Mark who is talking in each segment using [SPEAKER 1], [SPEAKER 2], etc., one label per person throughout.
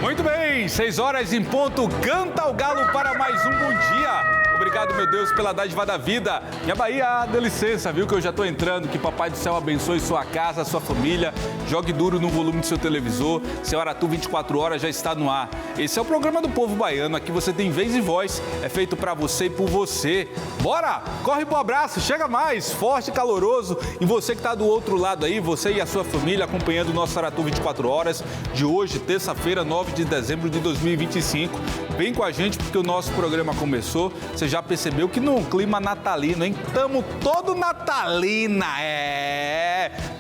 [SPEAKER 1] Muito bem, 6 horas em ponto, canta o galo para mais um bom dia. Obrigado, meu Deus, pela dádiva da vida. Minha Bahia, dê licença, viu, que eu já tô entrando. Que Papai do Céu abençoe sua casa, sua família. Jogue duro no volume do seu televisor. Seu Aratu 24 horas já está no ar. Esse é o programa do povo baiano. Aqui você tem vez e voz. É feito para você e por você. Bora! Corre pro abraço, chega mais, forte e caloroso. E você que tá do outro lado aí, você e a sua família acompanhando o nosso Aratu 24 horas de hoje, terça-feira, 9 de dezembro de 2025. Vem com a gente porque o nosso programa começou. Você já percebeu que no clima natalino, hein? Tamo todo natalina,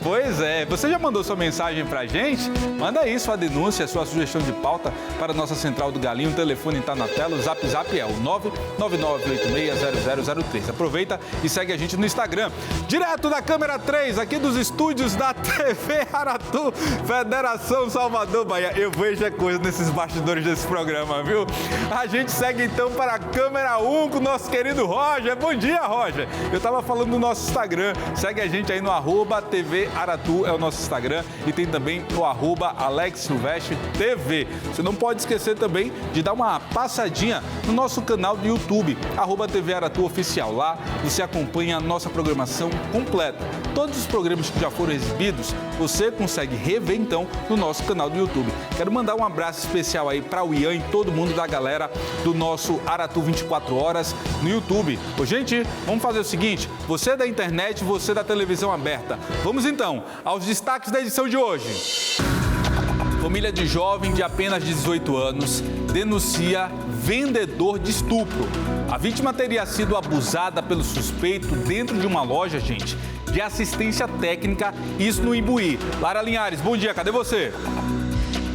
[SPEAKER 1] Pois é. Você já mandou sua mensagem pra gente? Manda aí sua denúncia, sua sugestão de pauta para a nossa Central do Galinho. O telefone tá na tela, o zap é o 999860003. Aproveita e segue a gente no Instagram. Direto da câmera 3, aqui dos estúdios da TV Aratu, Federação Salvador, Bahia. Eu vejo coisa nesses bastidores desse programa, viu? A gente segue então para a câmera 1 com o nosso querido Roger. Bom dia, Roger. Eu tava falando no nosso Instagram. Segue a gente aí no @TV Aratu, é o nosso Instagram. E tem também o @AlexSilvestre.tv. Você não pode esquecer também de dar uma passadinha no nosso canal do YouTube, @TV Aratu Oficial. Lá você acompanha a nossa programação completa. Todos os programas que já foram exibidos, você consegue rever então no nosso canal do YouTube. Quero mandar um abraço especial aí para o Ian e todo mundo da galera do nosso Aratu 24 horas no YouTube. Ô, gente, vamos fazer o seguinte, você da internet, você da televisão aberta. Vamos então aos destaques da edição de hoje. Família de jovem de apenas 18 anos denuncia vendedor de estupro. A vítima teria sido abusada pelo suspeito dentro de uma loja, gente, de assistência técnica, isso no Imbuí. Lara Linhares, bom dia, cadê você?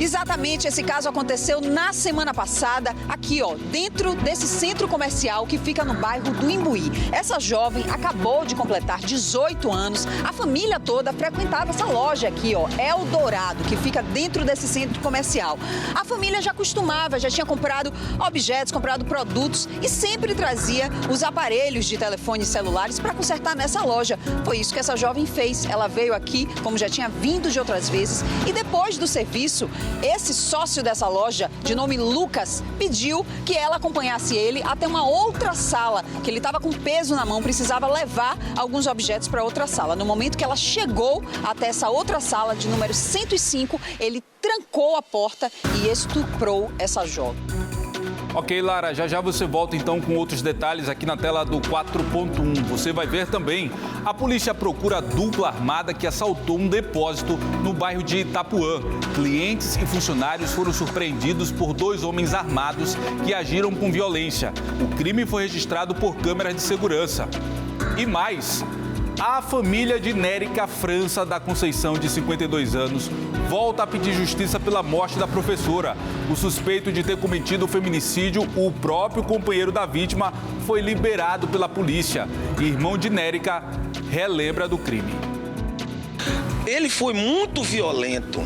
[SPEAKER 2] Exatamente, esse caso aconteceu na semana passada, aqui dentro desse centro comercial que fica no bairro do Imbuí. Essa jovem acabou de completar 18 anos, a família toda frequentava essa loja aqui, Eldorado, que fica dentro desse centro comercial. A família já costumava, já tinha comprado objetos, comprado produtos e sempre trazia os aparelhos de telefones celulares para consertar nessa loja. Foi isso que essa jovem fez. Ela veio aqui, como já tinha vindo de outras vezes, e depois do serviço, esse sócio dessa loja, de nome Lucas, pediu que ela acompanhasse ele até uma outra sala, que ele estava com peso na mão, precisava levar alguns objetos para outra sala. No momento que ela chegou até essa outra sala, de número 105, ele trancou a porta e estuprou essa jovem.
[SPEAKER 1] Ok, Lara, já você volta então com outros detalhes aqui na tela do 4.1. Você vai ver também, a polícia procura a dupla armada que assaltou um depósito no bairro de Itapuã. Clientes e funcionários foram surpreendidos por 2 homens armados que agiram com violência. O crime foi registrado por câmeras de segurança. E mais, a família de Nérica França da Conceição, de 52 anos, volta a pedir justiça pela morte da professora. O suspeito de ter cometido o feminicídio, o próprio companheiro da vítima, foi liberado pela polícia. Irmão de Nérica relembra do crime.
[SPEAKER 3] Ele foi muito violento.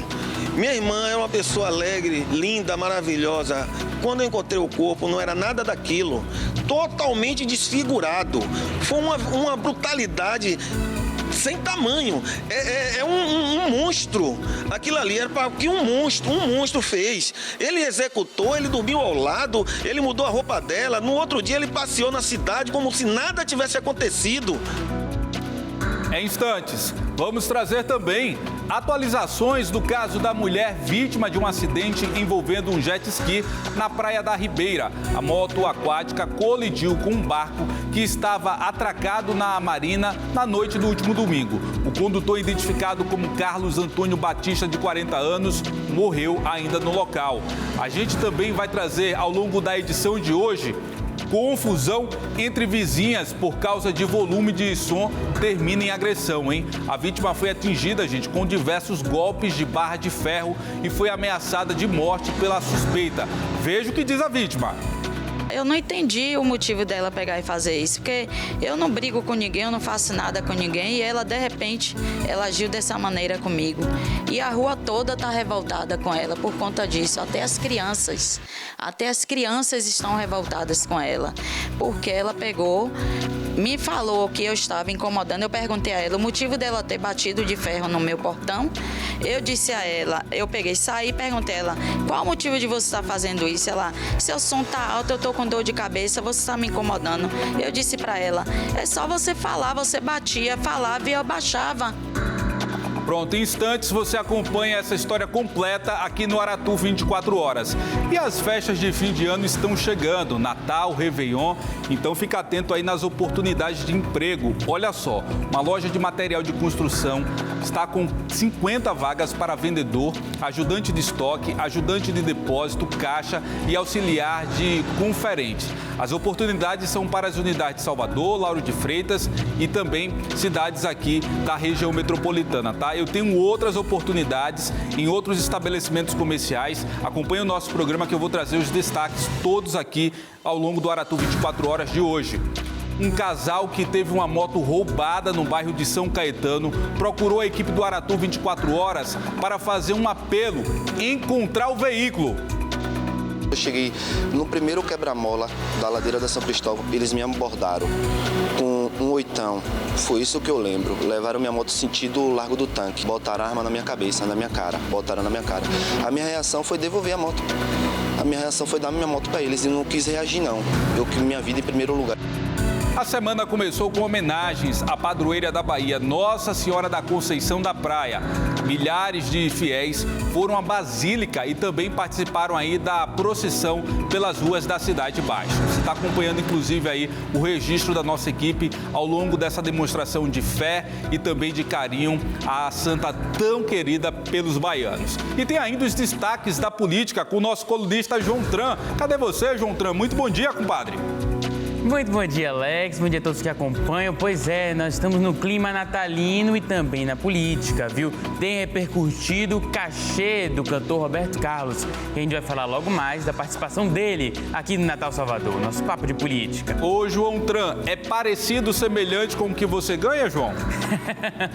[SPEAKER 3] Minha irmã é uma pessoa alegre, linda, maravilhosa. Quando eu encontrei o corpo, não era nada daquilo. Totalmente desfigurado. Foi uma brutalidade sem tamanho. É um monstro. Aquilo ali era para que um monstro fez. Ele executou, ele dormiu ao lado, ele mudou a roupa dela. No outro dia ele passeou na cidade como se nada tivesse acontecido.
[SPEAKER 1] Em instantes, vamos trazer também atualizações do caso da mulher vítima de um acidente envolvendo um jet ski na Praia da Ribeira. A moto aquática colidiu com um barco que estava atracado na marina na noite do último domingo. O condutor, identificado como Carlos Antônio Batista, de 40 anos, morreu ainda no local. A gente também vai trazer ao longo da edição de hoje confusão entre vizinhas por causa de volume de som termina em agressão, hein? A vítima foi atingida, gente, com diversos golpes de barra de ferro e foi ameaçada de morte pela suspeita. Veja o que diz a vítima.
[SPEAKER 4] Eu não entendi o motivo dela pegar e fazer isso, porque eu não brigo com ninguém, eu não faço nada com ninguém e ela, de repente, ela agiu dessa maneira comigo. E a rua toda está revoltada com ela por conta disso, até as crianças estão revoltadas com ela, porque ela pegou, me falou que eu estava incomodando, eu perguntei a ela o motivo dela ter batido de ferro no meu portão, eu disse a ela, eu peguei, saí e perguntei a ela, qual o motivo de você estar fazendo isso? Ela, seu som tá alto, eu tô com dor de cabeça, você está me incomodando. Eu disse para ela, é só você falar, você batia, falava e eu baixava.
[SPEAKER 1] Pronto, em instantes você acompanha essa história completa aqui no Aratu 24 horas. E as festas de fim de ano estão chegando, Natal, Réveillon, então fica atento aí nas oportunidades de emprego. Olha só, uma loja de material de construção está com 50 vagas para vendedor, ajudante de estoque, ajudante de depósito, caixa e auxiliar de conferente. As oportunidades são para as unidades de Salvador, Lauro de Freitas e também cidades aqui da região metropolitana, tá? Eu tenho outras oportunidades em outros estabelecimentos comerciais. Acompanhe o nosso programa que eu vou trazer os destaques todos aqui ao longo do Aratu 24 horas de hoje. Um casal que teve uma moto roubada no bairro de São Caetano procurou a equipe do Aratu 24 horas para fazer um apelo, encontrar o veículo.
[SPEAKER 5] Eu cheguei no primeiro quebra-mola da ladeira da São Cristóvão, eles me abordaram com um 8ão. Foi isso que eu lembro. Levaram minha moto sentido Largo do Tanque. Botaram a arma na minha cabeça, na minha cara. Botaram na minha cara. A minha reação foi devolver a moto. A minha reação foi dar minha moto para eles e não quis reagir, não. Eu quis minha vida em primeiro lugar.
[SPEAKER 1] A semana começou com homenagens à padroeira da Bahia, Nossa Senhora da Conceição da Praia. Milhares de fiéis foram à Basílica e também participaram aí da procissão pelas ruas da Cidade Baixa. Você está acompanhando, inclusive, aí o registro da nossa equipe ao longo dessa demonstração de fé e também de carinho à santa tão querida pelos baianos. E tem ainda os destaques da política com o nosso colunista João Tran. Cadê você, João Tran? Muito bom dia, compadre.
[SPEAKER 6] Muito bom dia, Alex. Bom dia a todos que acompanham. Pois é, nós estamos no clima natalino e também na política, viu? Tem repercutido o cachê do cantor Roberto Carlos. E a gente vai falar logo mais da participação dele aqui no Natal Salvador, nosso papo de política.
[SPEAKER 1] Ô, João Tran, é parecido, semelhante com o que você ganha, João?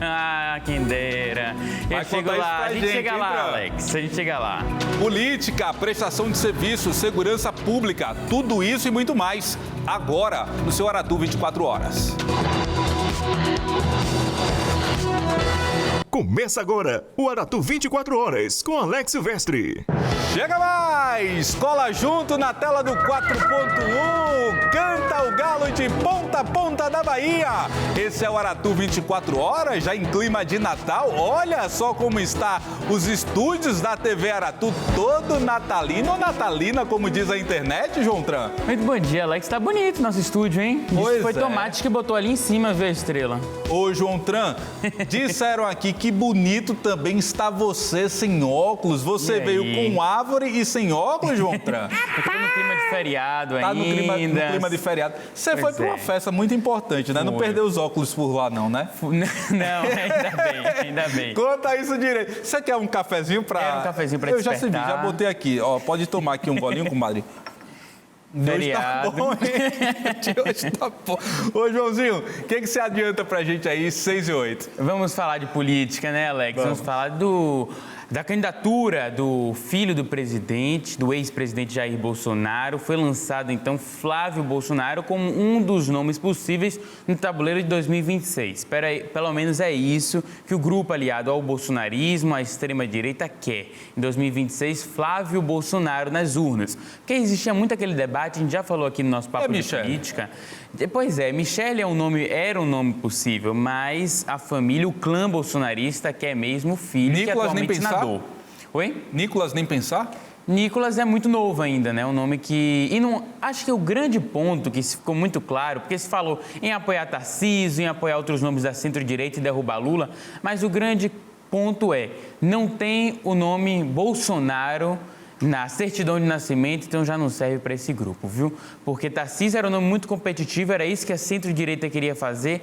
[SPEAKER 6] Ah, quem dera. Eu chego lá, a gente chega lá, Alex. A gente chega lá.
[SPEAKER 1] Política, prestação de serviço, segurança pública, tudo isso e muito mais. Agora, no seu Aratu 24 horas.
[SPEAKER 7] Começa agora o Aratu 24 horas com Alex Silvestre.
[SPEAKER 1] Chega mais! Cola junto na tela do 4.1. Canta o galo de ponta a ponta da Bahia. Esse é o Aratu 24 horas, já em clima de Natal. Olha só como está os estúdios da TV Aratu, todo natalino ou natalina, como diz a internet, João Tran.
[SPEAKER 6] Muito bom dia, Alex. Tá bonito nosso estúdio, hein?
[SPEAKER 1] Pois
[SPEAKER 6] foi
[SPEAKER 1] é.
[SPEAKER 6] Tomate que botou ali em cima, viu a estrela.
[SPEAKER 1] Ô, João Tran, disseram aqui que bonito também está você sem óculos. Você veio com árvore e sem óculos, João Tran?
[SPEAKER 6] Eu tô no clima de feriado
[SPEAKER 1] Tá
[SPEAKER 6] ainda.
[SPEAKER 1] no clima de feriado. Você foi para uma festa muito importante, né? Não perdeu os óculos por lá, não, né?
[SPEAKER 6] Não, ainda bem.
[SPEAKER 1] Conta isso direito. Você quer um cafezinho para...
[SPEAKER 6] Quero um cafezinho para
[SPEAKER 1] Eu já
[SPEAKER 6] despertar.
[SPEAKER 1] servi, já botei aqui. Ó, pode tomar aqui um golinho, comadre.
[SPEAKER 6] Feriado.
[SPEAKER 1] Hoje tá bom, hein? Hoje tá bom. Ô, Joãozinho, o que você adianta pra gente aí, 6 e 8?
[SPEAKER 6] Vamos falar de política, né, Alex? Vamos falar da candidatura do filho do presidente, do ex-presidente Jair Bolsonaro. Foi lançado, então, Flávio Bolsonaro como um dos nomes possíveis no tabuleiro de 2026. Pelo menos é isso que o grupo aliado ao bolsonarismo, à extrema-direita, quer. Em 2026, Flávio Bolsonaro nas urnas. Porque existia muito aquele debate, a gente já falou aqui no nosso papo de política. Pois é, Michele era um nome possível, mas a família, o clã bolsonarista, quer mesmo o filho,
[SPEAKER 1] Nicolas,
[SPEAKER 6] que atualmente
[SPEAKER 1] nem pensar?
[SPEAKER 6] senador. Oi?
[SPEAKER 1] Nicolas, nem pensar?
[SPEAKER 6] Nicolas é muito novo ainda, né? Um nome que... E não... Acho que o grande ponto que ficou muito claro, porque se falou em apoiar Tarcísio, em apoiar outros nomes da centro-direita e derrubar Lula, mas o grande ponto é, não tem o nome Bolsonaro na certidão de nascimento, então já não serve para esse grupo, viu? Porque Tarcísio era um nome muito competitivo, era isso que a centro-direita queria fazer,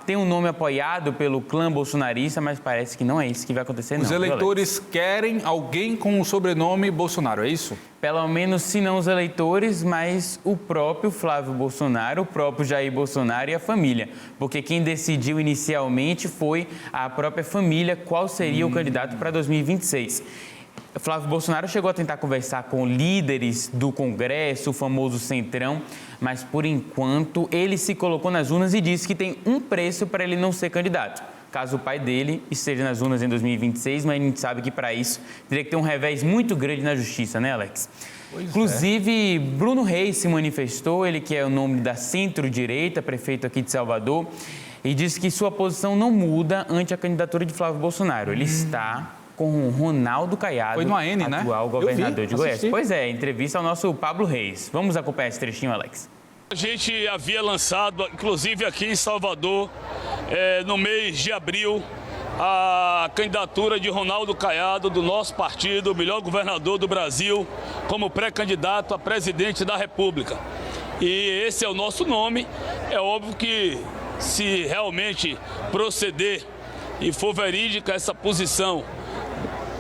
[SPEAKER 6] ter um nome apoiado pelo clã bolsonarista, mas parece que não é isso que vai acontecer, não.
[SPEAKER 1] Os eleitores querem alguém com o sobrenome Bolsonaro, é isso?
[SPEAKER 6] Pelo menos, se não os eleitores, mas o próprio Flávio Bolsonaro, o próprio Jair Bolsonaro e a família. Porque quem decidiu inicialmente foi a própria família qual seria o candidato para 2026. Flávio Bolsonaro chegou a tentar conversar com líderes do Congresso, o famoso Centrão, mas, por enquanto, ele se colocou nas urnas e disse que tem um preço para ele não ser candidato. Caso o pai dele esteja nas urnas em 2026, mas a gente sabe que, para isso, teria que ter um revés muito grande na justiça, né, Alex? Inclusive, Bruno Reis se manifestou, ele que é o nome da centro-direita, prefeito aqui de Salvador, e disse que sua posição não muda ante a candidatura de Flávio Bolsonaro. Ele está com o Ronaldo Caiado,
[SPEAKER 1] foi no AN,
[SPEAKER 6] atual governador de Goiás.
[SPEAKER 1] Assisti.
[SPEAKER 6] Pois é, entrevista ao nosso Pablo Reis. Vamos acompanhar esse trechinho, Alex.
[SPEAKER 8] A gente havia lançado, inclusive aqui em Salvador, no mês de abril, a candidatura de Ronaldo Caiado, do nosso partido, o melhor governador do Brasil, como pré-candidato a presidente da República. E esse é o nosso nome. É óbvio que, se realmente proceder e for verídica essa posição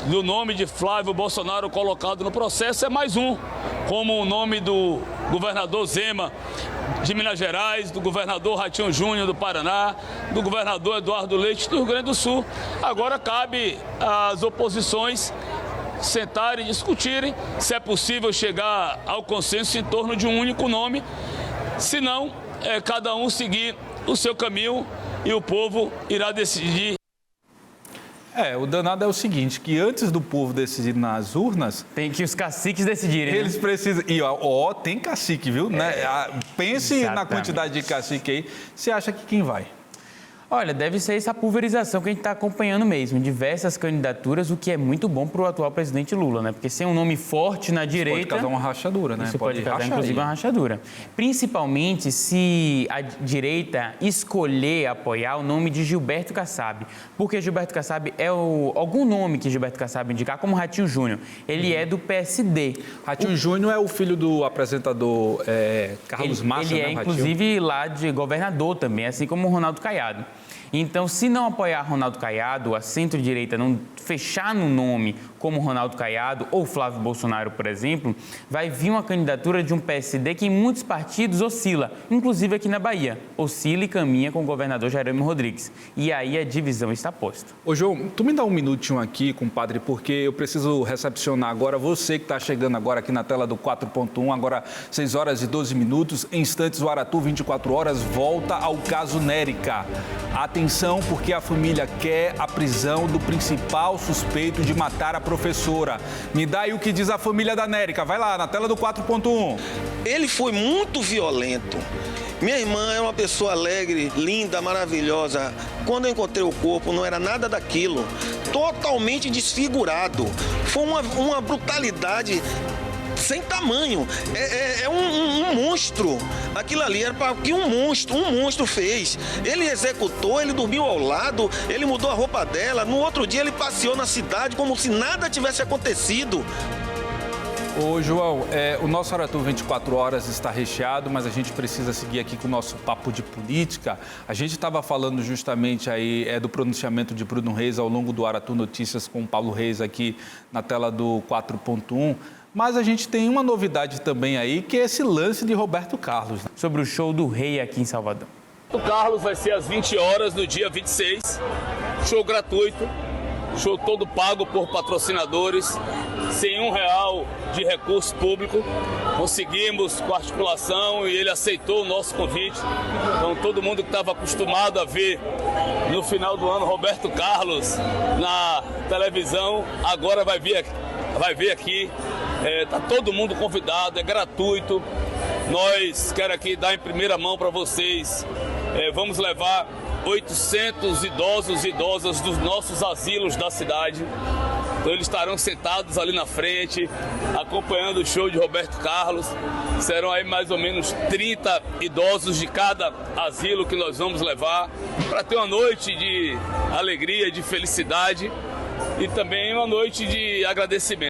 [SPEAKER 8] do nome de Flávio Bolsonaro colocado no processo, é mais um, como o nome do governador Zema de Minas Gerais, do governador Ratinho Júnior do Paraná, do governador Eduardo Leite do Rio Grande do Sul. Agora cabe às oposições sentarem e discutirem se é possível chegar ao consenso em torno de um único nome, se não, cada um seguir o seu caminho e o povo irá decidir.
[SPEAKER 1] O danado é o seguinte, que antes do povo decidir nas urnas...
[SPEAKER 6] Tem que os caciques decidirem,
[SPEAKER 1] eles precisam... E tem cacique, viu? Pense na quantidade de cacique aí. Você acha que quem vai?
[SPEAKER 6] Olha, deve ser essa pulverização que a gente está acompanhando mesmo, diversas candidaturas, o que é muito bom para o atual presidente Lula, né? Porque sem um nome forte na direita...
[SPEAKER 1] Pode causar uma rachadura, né?
[SPEAKER 6] Isso pode causar, inclusive, uma rachadura. Principalmente se a direita escolher apoiar o nome de Gilberto Kassab. Porque Gilberto Kassab é algum nome que Gilberto Kassab indicar, como Ratinho Júnior. Ele é do PSD.
[SPEAKER 1] Ratinho Júnior é o filho do apresentador Carlos Massa,
[SPEAKER 6] né? Ele é, inclusive, lá de governador também, assim como o Ronaldo Caiado. Então, se não apoiar Ronaldo Caiado, a centro-direita não fechar no nome como Ronaldo Caiado ou Flávio Bolsonaro, por exemplo, vai vir uma candidatura de um PSD que em muitos partidos oscila, inclusive aqui na Bahia. Oscila e caminha com o governador Jerônimo Rodrigues. E aí a divisão está posta.
[SPEAKER 1] Ô, João, tu me dá um minutinho aqui, compadre, porque eu preciso recepcionar agora você que está chegando agora aqui na tela do 4.1, agora 6 horas e 12 minutos. Em instantes, o Aratu 24 horas volta ao caso Nérica. Atenção, porque a família quer a prisão do principal suspeito de matar a professora. Me dá aí o que diz a família da Nérica. Vai lá, na tela do 4.1.
[SPEAKER 3] Ele foi muito violento. Minha irmã é uma pessoa alegre, linda, maravilhosa. Quando eu encontrei o corpo, não era nada daquilo. Totalmente desfigurado. Foi uma brutalidade sem tamanho. É um monstro. Aquilo ali era para que um monstro fez. Ele executou, ele dormiu ao lado, ele mudou a roupa dela. No outro dia ele passeou na cidade como se nada tivesse acontecido.
[SPEAKER 1] Ô, João, o nosso Aratu 24 horas está recheado, mas a gente precisa seguir aqui com o nosso papo de política. A gente estava falando justamente aí do pronunciamento de Bruno Reis ao longo do Aratu Notícias com o Paulo Reis aqui na tela do 4.1. Mas a gente tem uma novidade também aí, que é esse lance de Roberto Carlos.
[SPEAKER 6] Sobre o show do Rei aqui em Salvador.
[SPEAKER 8] O Carlos vai ser às 20 horas no dia 26, show gratuito, show todo pago por patrocinadores, sem R$1 de recurso público. Conseguimos com a articulação e ele aceitou o nosso convite. Então todo mundo que estava acostumado a ver no final do ano Roberto Carlos na televisão, agora vai ver aqui. Tá todo mundo convidado, é gratuito. Nós quero aqui dar em primeira mão para vocês. Vamos levar 800 idosos e idosas dos nossos asilos da cidade. Então eles estarão sentados ali na frente, acompanhando o show de Roberto Carlos. Serão aí mais ou menos 30 idosos de cada asilo que nós vamos levar, para ter uma noite de alegria, de felicidade e também uma noite de agradecimento.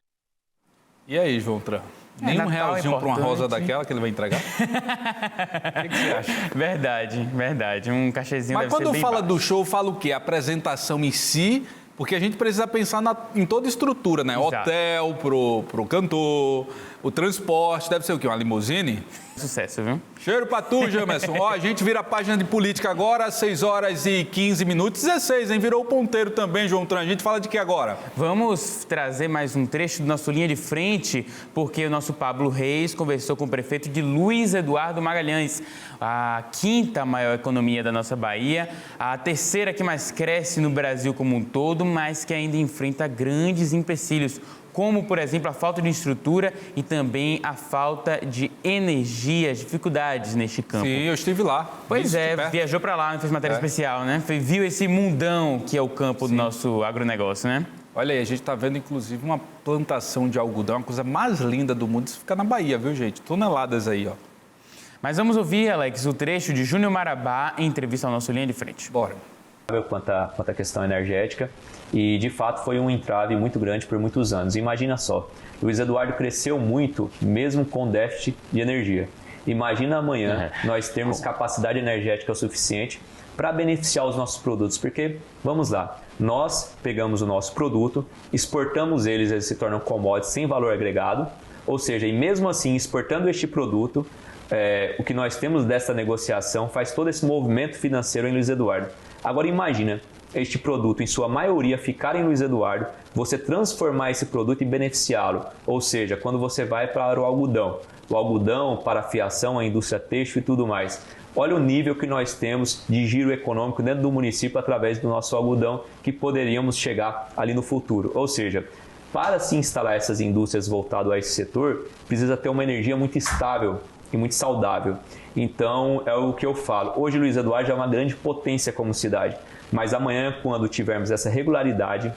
[SPEAKER 1] E aí, João Tran? Nem um
[SPEAKER 6] Natal
[SPEAKER 1] realzinho para uma
[SPEAKER 6] importante.
[SPEAKER 1] rosa daquela que ele vai entregar? O que você acha?
[SPEAKER 6] Verdade. Um cachezinho
[SPEAKER 1] Mas
[SPEAKER 6] deve ser
[SPEAKER 1] quando
[SPEAKER 6] bem
[SPEAKER 1] fala
[SPEAKER 6] baixo.
[SPEAKER 1] do show, fala o quê? A apresentação em si, porque a gente precisa pensar em toda a estrutura, né?
[SPEAKER 6] Exato.
[SPEAKER 1] Hotel pro cantor, o transporte, deve ser o quê? Uma limusine?
[SPEAKER 6] Sucesso, viu?
[SPEAKER 1] Cheiro pra tu, Jamerson. Ó, a gente vira a página de política agora, 6 horas e 15 minutos. 16, hein? Virou o ponteiro também, João Tran. A gente fala de que agora?
[SPEAKER 6] Vamos trazer mais um trecho do nosso Linha de Frente, porque o nosso Pablo Reis conversou com o prefeito de Luiz Eduardo Magalhães, a 5ª maior economia da nossa Bahia, a 3ª que mais cresce no Brasil como um todo, mas que ainda enfrenta grandes empecilhos, como, por exemplo, a falta de estrutura e também a falta de energia, as dificuldades neste campo.
[SPEAKER 1] Sim, eu estive lá.
[SPEAKER 6] Pois
[SPEAKER 1] Vi
[SPEAKER 6] é,
[SPEAKER 1] de perto.
[SPEAKER 6] viajou para lá, fez matéria especial, né? Viu esse mundão que é o campo do nosso agronegócio, né?
[SPEAKER 1] Olha aí, a gente está vendo, inclusive, uma plantação de algodão, a coisa mais linda do mundo. Isso fica na Bahia, viu, gente? Toneladas aí, ó.
[SPEAKER 6] Mas vamos ouvir, Alex, o trecho de Júnior Marabá em entrevista ao nosso Linha de Frente.
[SPEAKER 1] Bora.
[SPEAKER 9] Quanto à questão energética e, de fato, foi um entrave muito grande por muitos anos. Imagina só, Luiz Eduardo cresceu muito, mesmo com déficit de energia. Imagina amanhã nós termos capacidade energética o suficiente para beneficiar os nossos produtos, porque, vamos lá, nós pegamos o nosso produto, exportamos eles se tornam commodities sem valor agregado, ou seja, e mesmo assim, exportando este produto, o que nós temos dessa negociação faz todo esse movimento financeiro em Luiz Eduardo. Agora imagina este produto, em sua maioria, ficar em Luiz Eduardo, você transformar esse produto e beneficiá-lo. Ou seja, quando você vai para o algodão para a fiação, a indústria têxtil e tudo mais. Olha o nível que nós temos de giro econômico dentro do município através do nosso algodão, que poderíamos chegar ali no futuro. Ou seja, para se instalar essas indústrias voltadas a esse setor, precisa ter uma energia muito estável e muito saudável. Então, é o que eu falo. Hoje, Luiz Eduardo é uma grande potência como cidade, mas amanhã, quando tivermos essa regularidade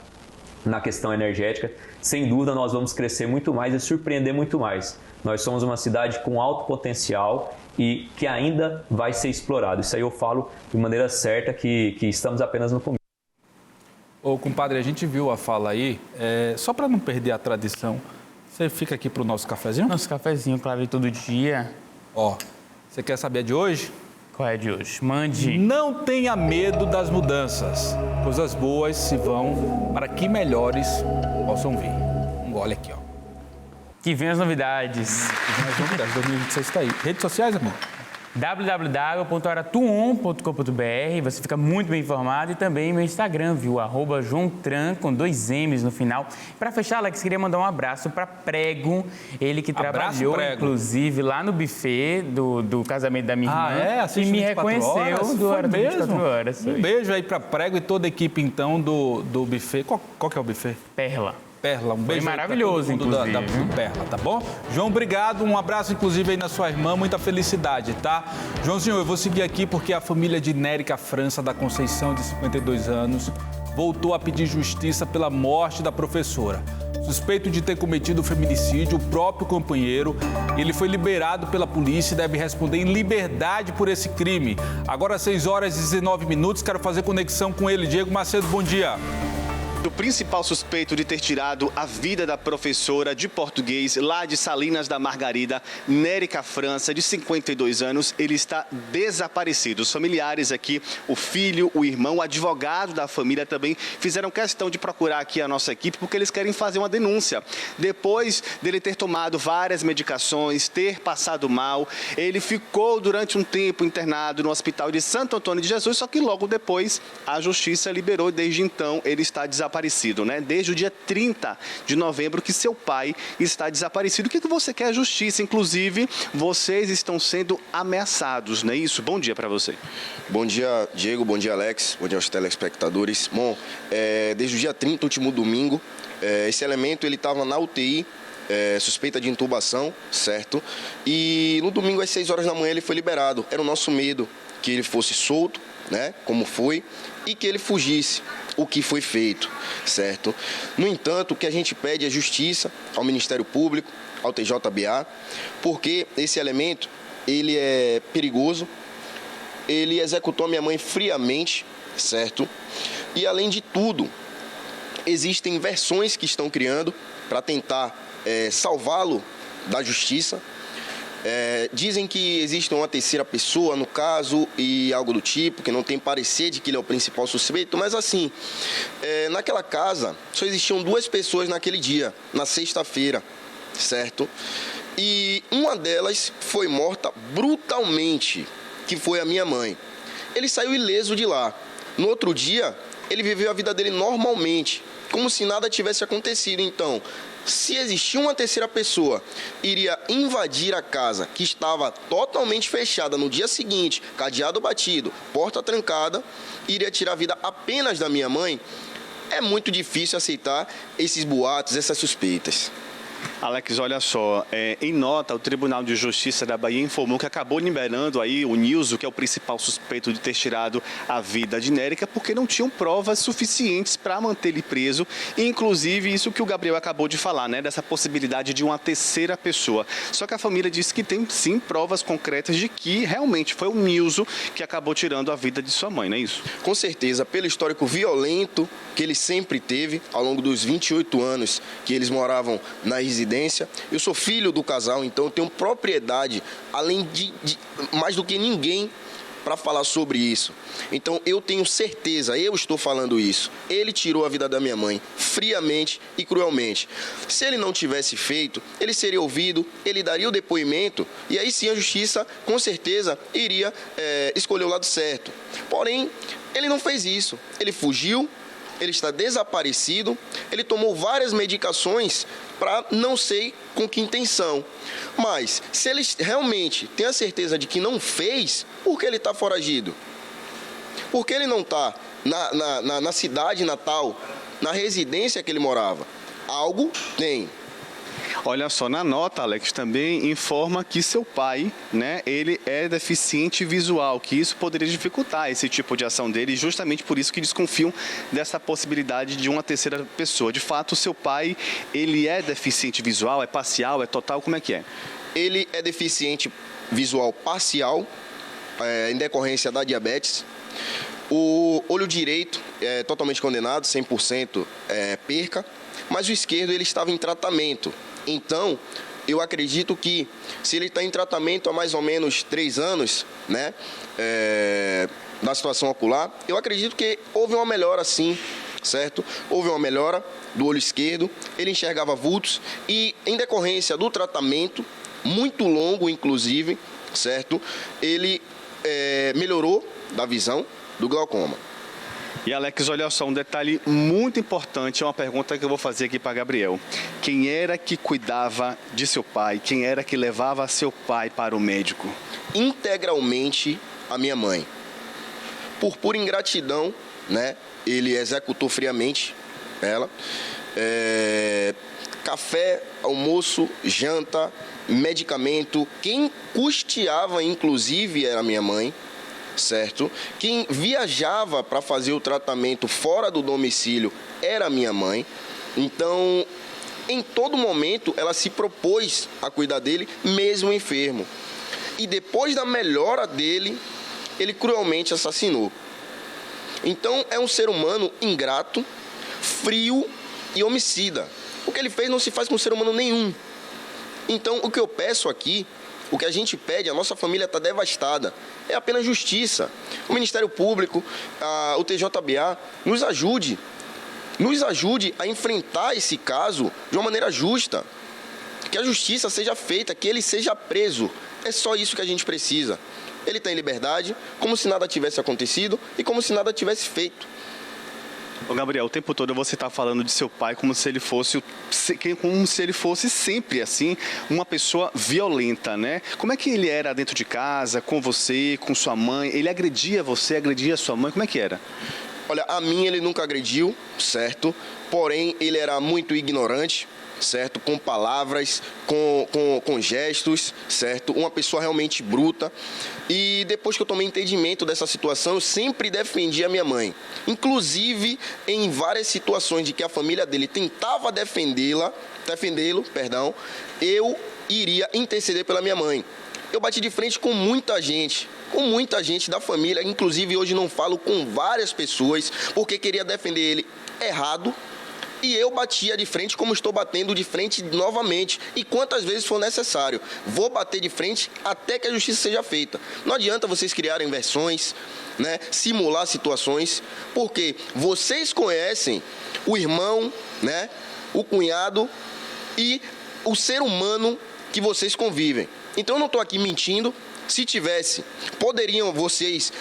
[SPEAKER 9] na questão energética, sem dúvida nós vamos crescer muito mais e surpreender muito mais. Nós somos uma cidade com alto potencial e que ainda vai ser explorado. Isso aí eu falo de maneira certa que estamos apenas no começo.
[SPEAKER 1] Ô, compadre, a gente viu a fala aí, só para não perder a tradição, você fica aqui pro nosso cafezinho?
[SPEAKER 6] Nosso cafezinho, claro, de todo dia.
[SPEAKER 1] Ó, você quer saber a de hoje?
[SPEAKER 6] Qual é a de hoje? Mande.
[SPEAKER 1] Não tenha medo das mudanças. Coisas boas se vão para que melhores possam vir. Um gole aqui, ó.
[SPEAKER 6] Que vem as novidades.
[SPEAKER 1] Que vem as novidades. 2026 está aí. Redes sociais, amor?
[SPEAKER 6] www.aratuon.com.br, você fica muito bem informado, e também meu Instagram, viu? @JoãoTran, com 2 M's no final. Para fechar, Alex, queria mandar um abraço para Prego, ele que trabalhou, inclusive, lá no buffet do casamento da minha irmã,
[SPEAKER 1] Assiste
[SPEAKER 6] e me
[SPEAKER 1] 24
[SPEAKER 6] reconheceu
[SPEAKER 1] horas?
[SPEAKER 6] do
[SPEAKER 1] Foi
[SPEAKER 6] Aratu
[SPEAKER 1] mesmo?
[SPEAKER 6] 24 horas.
[SPEAKER 1] Um beijo aí para Prego e toda a equipe, então, do buffet. Qual que é o buffet?
[SPEAKER 6] Perla.
[SPEAKER 1] Um beijo.
[SPEAKER 6] Foi maravilhoso,
[SPEAKER 1] aí pra todo mundo
[SPEAKER 6] inclusive.
[SPEAKER 1] da Perla, tá bom? João, obrigado. Um abraço, inclusive, aí na sua irmã. Muita felicidade, tá? Joãozinho, eu vou seguir aqui porque a família de Nérica França da Conceição, de 52 anos, voltou a pedir justiça pela morte da professora. Suspeito de ter cometido o feminicídio, o próprio companheiro, ele foi liberado pela polícia e deve responder em liberdade por esse crime. Agora, 6 horas e 19 minutos, quero fazer conexão com ele. Diego Macedo, bom dia.
[SPEAKER 10] O principal suspeito de ter tirado a vida da professora de português lá de Salinas da Margarida, Nérica França, de 52 anos, ele está desaparecido. Os familiares aqui, o filho, o irmão, o advogado da família também fizeram questão de procurar aqui a nossa equipe porque eles querem fazer uma denúncia. Depois dele ter tomado várias medicações, ter passado mal, ele ficou durante um tempo internado no hospital de Santo Antônio de Jesus, só que logo depois a justiça liberou e desde então ele está desaparecido, né? Desde o dia 30 de novembro que seu pai está desaparecido. O que você quer? Justiça. Inclusive, vocês estão sendo ameaçados, não é isso? Bom dia para você.
[SPEAKER 11] Bom dia, Diego. Bom dia, Alex. Bom dia aos telespectadores. Bom, desde o dia 30, último domingo, esse elemento ele estava na UTI, suspeita de intubação, certo? E no domingo às 6 horas da manhã ele foi liberado. Era o nosso medo que ele fosse solto, né? Como foi, e que ele fugisse. O que foi feito, certo? No entanto, o que a gente pede é justiça ao Ministério Público, ao TJBA, porque esse elemento, ele é perigoso, ele executou a minha mãe friamente, certo? E além de tudo, existem versões que estão criando para tentar salvá-lo da justiça. Dizem que existe uma terceira pessoa no caso e algo do tipo, que não tem parecer de que ele é o principal suspeito, mas assim, naquela casa só existiam 2 pessoas naquele dia, na sexta-feira, certo? E uma delas foi morta brutalmente, que foi a minha mãe. Ele saiu ileso de lá. No outro dia, ele viveu a vida dele normalmente, como se nada tivesse acontecido. Então, se existia uma terceira pessoa, iria invadir a casa que estava totalmente fechada no dia seguinte, cadeado batido, porta trancada, iria tirar a vida apenas da minha mãe, é muito difícil aceitar esses boatos, essas suspeitas.
[SPEAKER 10] Alex, olha só, em nota, o Tribunal de Justiça da Bahia informou que acabou liberando aí o Nilson, que é o principal suspeito de ter tirado a vida de Nérica, porque não tinham provas suficientes para manter ele preso, inclusive isso que o Gabriel acabou de falar, né, dessa possibilidade de uma terceira pessoa. Só que a família disse que tem sim provas concretas de que realmente foi o Nilson que acabou tirando a vida de sua mãe, não é isso?
[SPEAKER 11] Com certeza, pelo histórico violento que ele sempre teve ao longo dos 28 anos que eles moravam na residência. Eu sou filho do casal, então eu tenho propriedade, além de mais do que ninguém, para falar sobre isso. Então eu tenho certeza, eu estou falando isso. Ele tirou a vida da minha mãe, friamente e cruelmente. Se ele não tivesse feito, ele seria ouvido, ele daria o depoimento, e aí sim a justiça, com certeza, iria escolher o lado certo. Porém, ele não fez isso. Ele fugiu, ele está desaparecido, ele tomou várias medicações para não sei com que intenção. Mas, se ele realmente tem a certeza de que não fez, por que ele está foragido? Por que ele não está na cidade natal, na residência que ele morava? Algo tem.
[SPEAKER 10] Olha só, na nota, Alex, também informa que seu pai, né, ele é deficiente visual, que isso poderia dificultar esse tipo de ação dele, e justamente por isso que desconfiam dessa possibilidade de uma terceira pessoa. De fato, seu pai, ele é deficiente visual, é parcial, é total, como é que é?
[SPEAKER 11] Ele é deficiente visual parcial, em decorrência da diabetes. O olho direito é totalmente condenado, 100% perca, mas o esquerdo ele estava em tratamento. Então, eu acredito que se ele está em tratamento há mais ou menos 3 anos, né, da situação ocular, eu acredito que houve uma melhora sim, certo? Houve uma melhora do olho esquerdo, ele enxergava vultos e em decorrência do tratamento, muito longo inclusive, certo? Ele melhorou da visão do glaucoma.
[SPEAKER 10] E Alex, olha só, um detalhe muito importante, é uma pergunta que eu vou fazer aqui para Gabriel. Quem era que cuidava de seu pai? Quem era que levava seu pai para o médico?
[SPEAKER 11] Integralmente a minha mãe. Por pura ingratidão, né? Ele executou friamente ela. Café, almoço, janta, medicamento. Quem custeava, inclusive, era minha mãe. Certo? Quem viajava para fazer o tratamento fora do domicílio era minha mãe. Então, em todo momento, ela se propôs a cuidar dele, mesmo enfermo. E depois da melhora dele, ele cruelmente assassinou. Então, é um ser humano ingrato, frio e homicida. O que ele fez não se faz com ser humano nenhum. Então, o que eu peço aqui, o que a gente pede, a nossa família está devastada, é apenas justiça. O Ministério Público, o TJBA, nos ajude a enfrentar esse caso de uma maneira justa. Que a justiça seja feita, que ele seja preso. É só isso que a gente precisa. Ele está em liberdade, como se nada tivesse acontecido e como se nada tivesse feito.
[SPEAKER 10] Ô Gabriel, o tempo todo você está falando de seu pai como se ele fosse sempre assim, uma pessoa violenta, né? Como é que ele era dentro de casa, com você, com sua mãe? Ele agredia você, agredia sua mãe? Como é que era?
[SPEAKER 11] Olha, a mim ele nunca agrediu, certo? Porém, ele era muito ignorante, certo? Com palavras, com gestos, certo? Uma pessoa realmente bruta. E depois que eu tomei entendimento dessa situação, eu sempre defendi a minha mãe. Inclusive, em várias situações de que a família dele tentava defendê-lo, eu iria interceder pela minha mãe. Eu bati de frente com muita gente da família. Inclusive, hoje não falo com várias pessoas, porque queria defender ele errado, e eu batia de frente como estou batendo de frente novamente. E quantas vezes for necessário. Vou bater de frente até que a justiça seja feita. Não adianta vocês criarem versões, né, simular situações, porque vocês conhecem o irmão, né, o cunhado e o ser humano que vocês convivem. Então eu não estou aqui mentindo. Se tivesse, poderiam vocês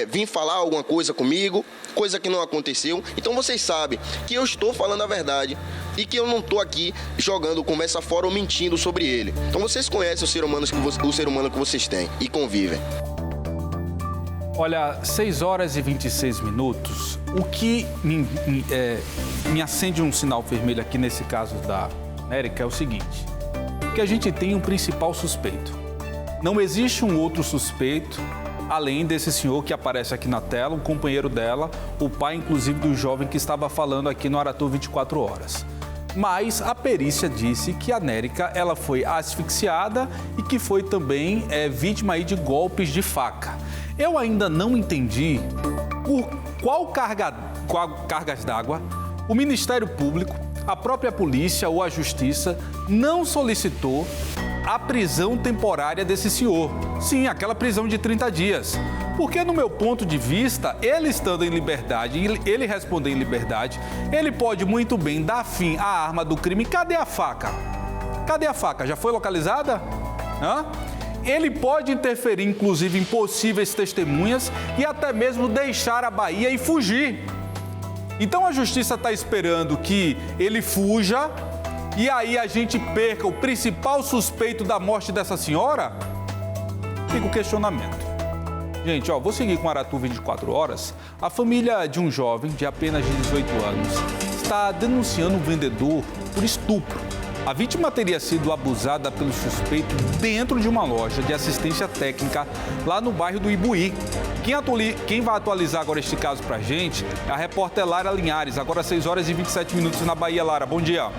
[SPEAKER 11] vir falar alguma coisa comigo, coisa que não aconteceu. Então vocês sabem que eu estou falando a verdade e que eu não estou aqui jogando conversa fora ou mentindo sobre ele. Então vocês conhecem o ser humano que vocês têm e convivem.
[SPEAKER 1] Olha, 6 horas e 26 minutos, o que me acende um sinal vermelho aqui nesse caso da Nérica é o seguinte, que a gente tem um principal suspeito. Não existe um outro suspeito, além desse senhor que aparece aqui na tela, um companheiro dela, o pai, inclusive, do jovem que estava falando aqui no Aratu 24 horas. Mas a perícia disse que a Nérica, ela foi asfixiada e que foi também vítima aí de golpes de faca. Eu ainda não entendi por qual cargas d'água o Ministério Público, a própria polícia ou a Justiça não solicitou a prisão temporária desse senhor. Sim, aquela prisão de 30 dias. Porque, no meu ponto de vista, ele estando em liberdade, ele responder em liberdade, ele pode muito bem dar fim à arma do crime. Cadê a faca? Cadê a faca? Já foi localizada? Ele pode interferir, inclusive, em possíveis testemunhas e até mesmo deixar a Bahia e fugir. Então, a Justiça está esperando que ele fuja e aí a gente perca o principal suspeito da morte dessa senhora? Fica o questionamento. Gente, vou seguir com o Aratu 24 horas. A família de um jovem de apenas 18 anos está denunciando um vendedor por estupro. A vítima teria sido abusada pelo suspeito dentro de uma loja de assistência técnica lá no bairro do Imbuí. Quem vai atualizar agora este caso pra gente é a repórter Lara Linhares. Agora 6 horas e 27 minutos na Bahia. Lara, bom dia.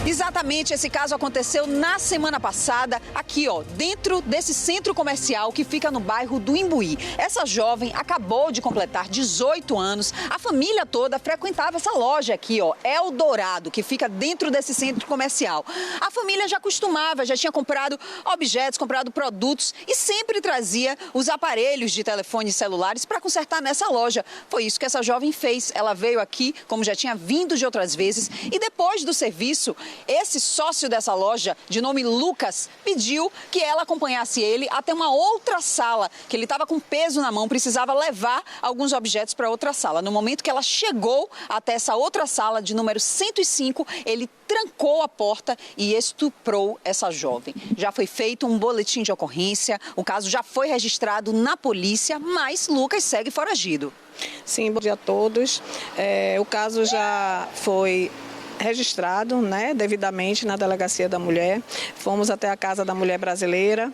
[SPEAKER 2] Exatamente, esse caso aconteceu na semana passada, aqui dentro desse centro comercial que fica no bairro do Imbuí. Essa jovem acabou de completar 18 anos, a família toda frequentava essa loja aqui, Eldorado, que fica dentro desse centro comercial. A família já costumava, já tinha comprado objetos, comprado produtos e sempre trazia os aparelhos de telefones celulares para consertar nessa loja. Foi isso que essa jovem fez. Ela veio aqui, como já tinha vindo de outras vezes, e depois do serviço, esse sócio dessa loja, de nome Lucas, pediu que ela acompanhasse ele até uma outra sala, que ele estava com peso na mão, precisava levar alguns objetos para outra sala. No momento que ela chegou até essa outra sala, de número 105, ele trancou a porta e estuprou essa jovem. Já foi feito um boletim de ocorrência, o caso já foi registrado na polícia, mas Lucas segue foragido.
[SPEAKER 12] Sim, bom dia a todos. O caso já foi registrado, devidamente na Delegacia da Mulher. Fomos até a Casa da Mulher Brasileira,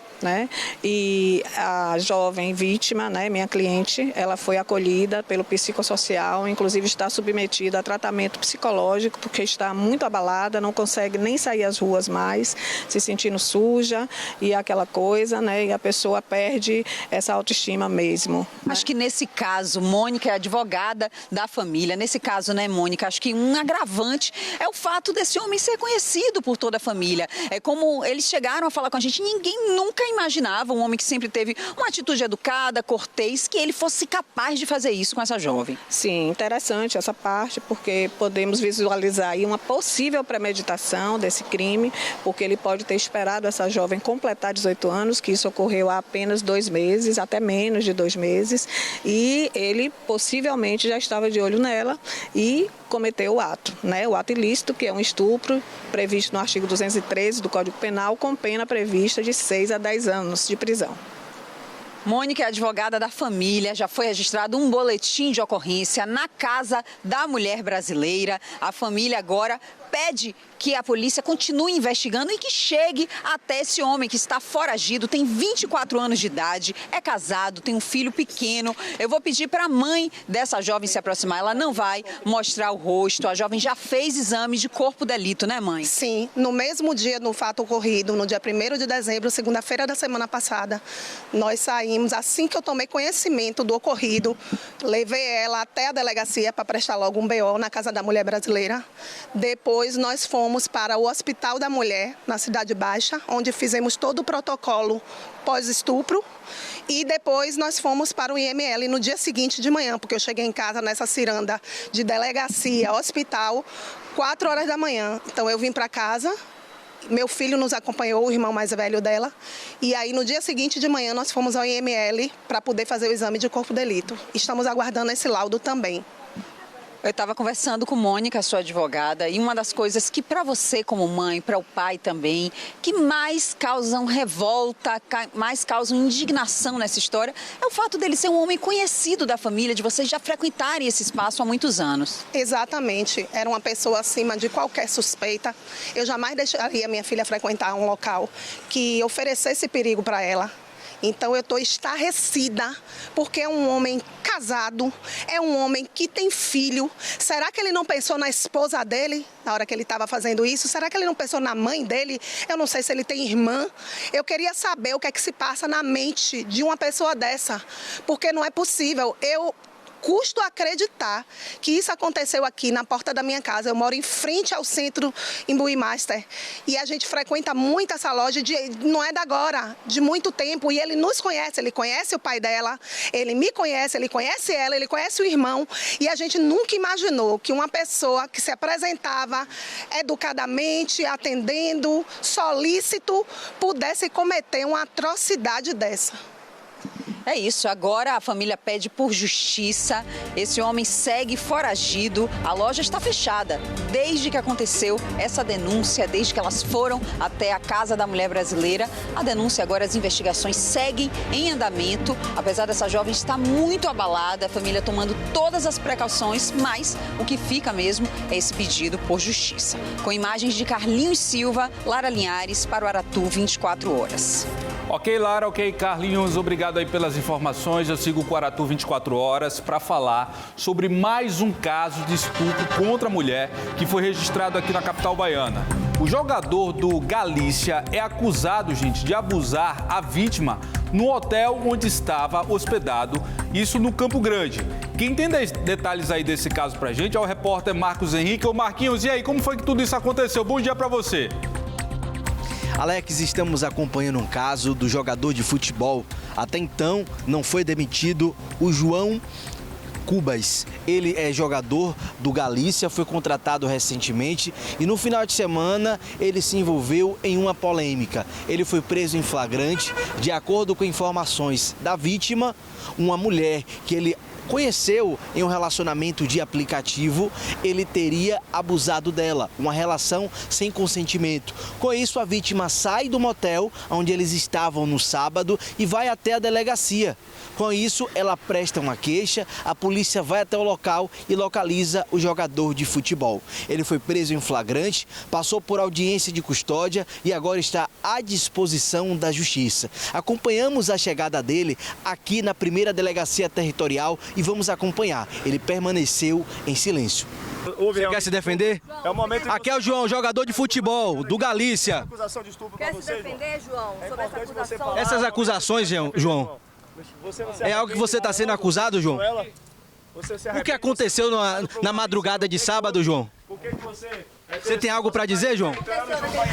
[SPEAKER 12] e a jovem vítima, minha cliente, ela foi acolhida pelo psicossocial, inclusive está submetida a tratamento psicológico, porque está muito abalada, não consegue nem sair às ruas mais, se sentindo suja e aquela coisa, e a pessoa perde essa autoestima mesmo.
[SPEAKER 2] Acho que nesse caso, Mônica é advogada da família. Nesse caso, Mônica, acho que um agravante é o fato desse homem ser conhecido por toda a família. É como eles chegaram a falar com a gente, ninguém nunca imaginava, um homem que sempre teve uma atitude educada, cortês, que ele fosse capaz de fazer isso com essa jovem.
[SPEAKER 12] Sim, interessante essa parte, porque podemos visualizar aí uma possível premeditação desse crime, porque ele pode ter esperado essa jovem completar 18 anos, que isso ocorreu há apenas 2 meses, até menos de 2 meses, e ele possivelmente já estava de olho nela e cometeu o ato, o ato ilícito, que é um estupro previsto no artigo 213 do Código Penal, com pena prevista de 6 a 10 anos de prisão.
[SPEAKER 2] Mônica é advogada da família, já foi registrado um boletim de ocorrência na Casa da Mulher Brasileira. A família agora pede que a polícia continue investigando e que chegue até esse homem que está foragido, tem 24 anos de idade, é casado, tem um filho pequeno. Eu vou pedir para a mãe dessa jovem se aproximar, ela não vai mostrar o rosto, a jovem já fez exame de corpo de delito, né, mãe?
[SPEAKER 13] Sim, no mesmo dia do fato ocorrido, no dia 1º de dezembro, segunda-feira da semana passada, nós saímos, assim que eu tomei conhecimento do ocorrido, levei ela até a delegacia para prestar logo um BO na Casa da Mulher Brasileira. Depois nós fomos para o Hospital da Mulher, na Cidade Baixa, onde fizemos todo o protocolo pós-estupro. E depois nós fomos para o IML no dia seguinte de manhã, porque eu cheguei em casa nessa ciranda de delegacia, hospital, 4 horas da manhã. Então eu vim para casa, meu filho nos acompanhou, o irmão mais velho dela. E aí no dia seguinte de manhã nós fomos ao IML para poder fazer o exame de corpo de delito. Estamos aguardando esse laudo também.
[SPEAKER 2] Eu estava conversando com Mônica, sua advogada, e uma das coisas que para você como mãe, para o pai também, que mais causam revolta, mais causam indignação nessa história, é o fato dele ser um homem conhecido da família, de vocês já frequentarem esse espaço há muitos anos.
[SPEAKER 13] Exatamente. Era uma pessoa acima de qualquer suspeita. Eu jamais deixaria minha filha frequentar um local que oferecesse perigo para ela. Então eu estou estarrecida, porque é um homem casado, é um homem que tem filho. Será que ele não pensou na esposa dele na hora que ele estava fazendo isso? Será que ele não pensou na mãe dele? Eu não sei se ele tem irmã. Eu queria saber o que é que se passa na mente de uma pessoa dessa, porque não é possível. Custo acreditar que isso aconteceu aqui na porta da minha casa. Eu moro em frente ao centro Imbuí Master e a gente frequenta muito essa loja, não é de agora, de muito tempo. E ele nos conhece, ele conhece o pai dela, ele me conhece, ele conhece ela, ele conhece o irmão. E a gente nunca imaginou que uma pessoa que se apresentava educadamente, atendendo, solícito, pudesse cometer uma atrocidade dessa.
[SPEAKER 2] É isso, agora a família pede por justiça, esse homem segue foragido, a loja está fechada desde que aconteceu essa denúncia, desde que elas foram até a Casa da Mulher Brasileira. A denúncia agora, as investigações seguem em andamento, apesar dessa jovem estar muito abalada, a família tomando todas as precauções, mas o que fica mesmo é esse pedido por justiça. Com imagens de Carlinhos Silva, Lara Linhares, para o Aratu 24 horas.
[SPEAKER 1] Ok, Lara, ok, Carlinhos, obrigado aí pelas informações. Eu sigo o Aratu 24 horas para falar sobre mais um caso de estupro contra a mulher que foi registrado aqui na capital baiana. O jogador do Galícia é acusado, gente, de abusar a vítima no hotel onde estava hospedado, isso no Campo Grande. Quem tem detalhes aí desse caso pra gente é o repórter Marcos Henrique. Ô Marquinhos, e aí, como foi que tudo isso aconteceu? Bom dia pra você.
[SPEAKER 14] Alex, estamos acompanhando um caso do jogador de futebol. Até então, não foi demitido o João Cubas. Ele é jogador do Galícia, foi contratado recentemente e no final de semana ele se envolveu em uma polêmica. Ele foi preso em flagrante, de acordo com informações da vítima, uma mulher que ele conheceu em um relacionamento de aplicativo, ele teria abusado dela, uma relação sem consentimento. Com isso, a vítima sai do motel onde eles estavam no sábado e vai até a delegacia. Com isso, ela presta uma queixa, a polícia vai até o local e localiza o jogador de futebol. Ele foi preso em flagrante, passou por audiência de custódia e agora está à disposição da justiça. Acompanhamos a chegada dele aqui na primeira delegacia territorial e vamos acompanhar. Ele permaneceu em silêncio. Você quer se defender?
[SPEAKER 15] É o momento.
[SPEAKER 14] Aqui é o João, jogador de futebol do Galícia.
[SPEAKER 15] Acusação de estupro
[SPEAKER 16] Quer se defender, João, sobre essa acusação?
[SPEAKER 14] Essas acusações, João, é algo que você está sendo acusado, João? O que aconteceu na madrugada de sábado, João? Você tem algo para dizer, João?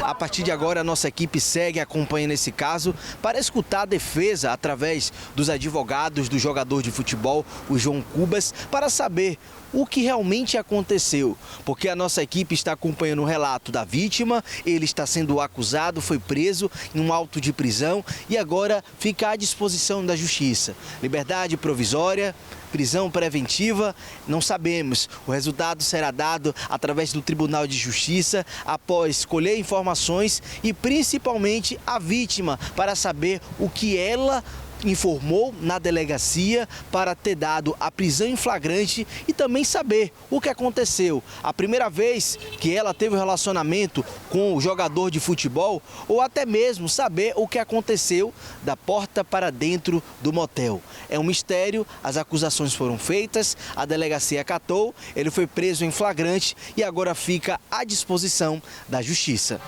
[SPEAKER 14] A partir de agora, a nossa equipe segue acompanhando esse caso para escutar a defesa através dos advogados do jogador de futebol, o João Cubas, para saber o que realmente aconteceu, porque a nossa equipe está acompanhando o relato da vítima, ele está sendo acusado, foi preso em um auto de prisão e agora fica à disposição da justiça. Liberdade provisória, prisão preventiva, não sabemos. O resultado será dado através do Tribunal de Justiça após colher informações e principalmente a vítima para saber o que ela informou na delegacia para ter dado a prisão em flagrante e também saber o que aconteceu. A primeira vez que ela teve um relacionamento com o jogador de futebol ou até mesmo saber o que aconteceu da porta para dentro do motel. É um mistério, as acusações foram feitas, a delegacia acatou, ele foi preso em flagrante e agora fica à disposição da Justiça.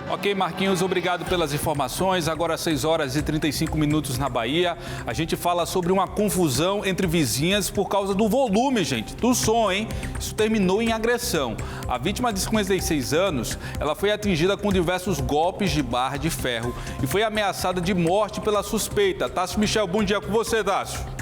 [SPEAKER 1] Ok, Marquinhos, obrigado pelas informações. Agora 6 horas e 35 minutos na Bahia. A gente fala sobre uma confusão entre vizinhas por causa do volume, gente, do som, hein? Isso terminou em agressão. A vítima de 56 anos, ela foi atingida com diversos golpes de barra de ferro e foi ameaçada de morte pela suspeita. Tássio Michel, bom dia com você, Tássio.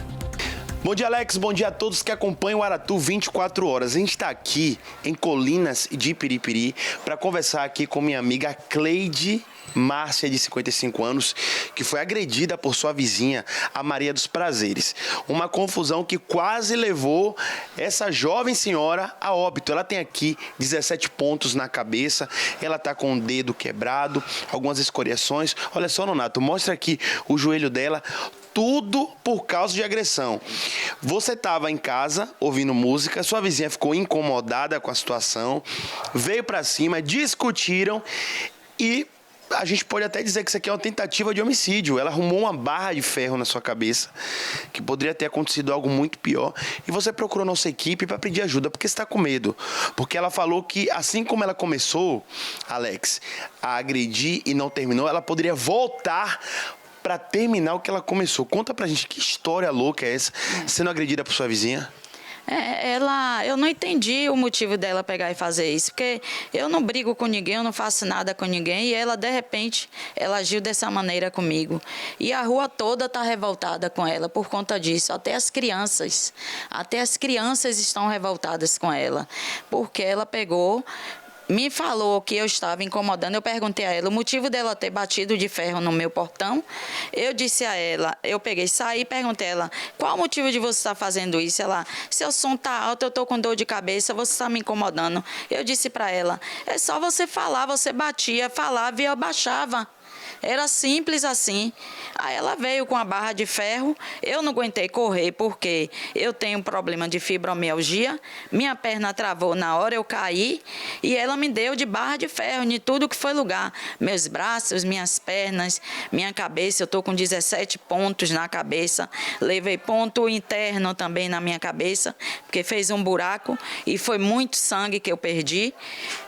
[SPEAKER 10] Bom dia, Alex. Bom dia a todos que acompanham o Aratu 24 horas. A gente está aqui em Colinas de Piripiri para conversar aqui com minha amiga Cleide Márcia, de 55 anos, que foi agredida por sua vizinha, a Maria dos Prazeres. Uma confusão que quase levou essa jovem senhora a óbito. Ela tem aqui 17 pontos na cabeça, ela está com o dedo quebrado, algumas escoriações. Olha só, Nonato, mostra aqui o joelho dela. Tudo por causa de agressão. Você estava em casa ouvindo música, sua vizinha ficou incomodada com a situação, veio para cima, discutiram e a gente pode até dizer que isso aqui é uma tentativa de homicídio. Ela arrumou uma barra de ferro na sua cabeça, que poderia ter acontecido algo muito pior. E você procurou nossa equipe para pedir ajuda, porque você está com medo. Porque ela falou que, assim como ela começou, Alex, a agredir e não terminou, ela poderia voltar para terminar o que ela começou. Conta pra gente que história louca é essa, sendo agredida por sua vizinha.
[SPEAKER 4] Eu não entendi o motivo dela pegar e fazer isso, porque eu não brigo com ninguém, eu não faço nada com ninguém, e ela, de repente, ela agiu dessa maneira comigo. E a rua toda está revoltada com ela por conta disso, até as crianças estão revoltadas com ela, porque ela pegou, me falou que eu estava incomodando, eu perguntei a ela o motivo dela ter batido de ferro no meu portão. Eu disse a ela, eu peguei, saí e perguntei a ela, qual o motivo de você estar fazendo isso? Ela, seu som tá alto, eu tô com dor de cabeça, você está me incomodando. Eu disse para ela, é só você falar, você batia, falava e eu baixava. Era simples assim. Aí ela veio com a barra de ferro, eu não aguentei correr porque eu tenho um problema de fibromialgia, minha perna travou na hora, eu caí e ela me deu de barra de ferro de tudo que foi lugar. Meus braços, minhas pernas, minha cabeça, eu estou com 17 pontos na cabeça, levei ponto interno também na minha cabeça, porque fez um buraco e foi muito sangue que eu perdi.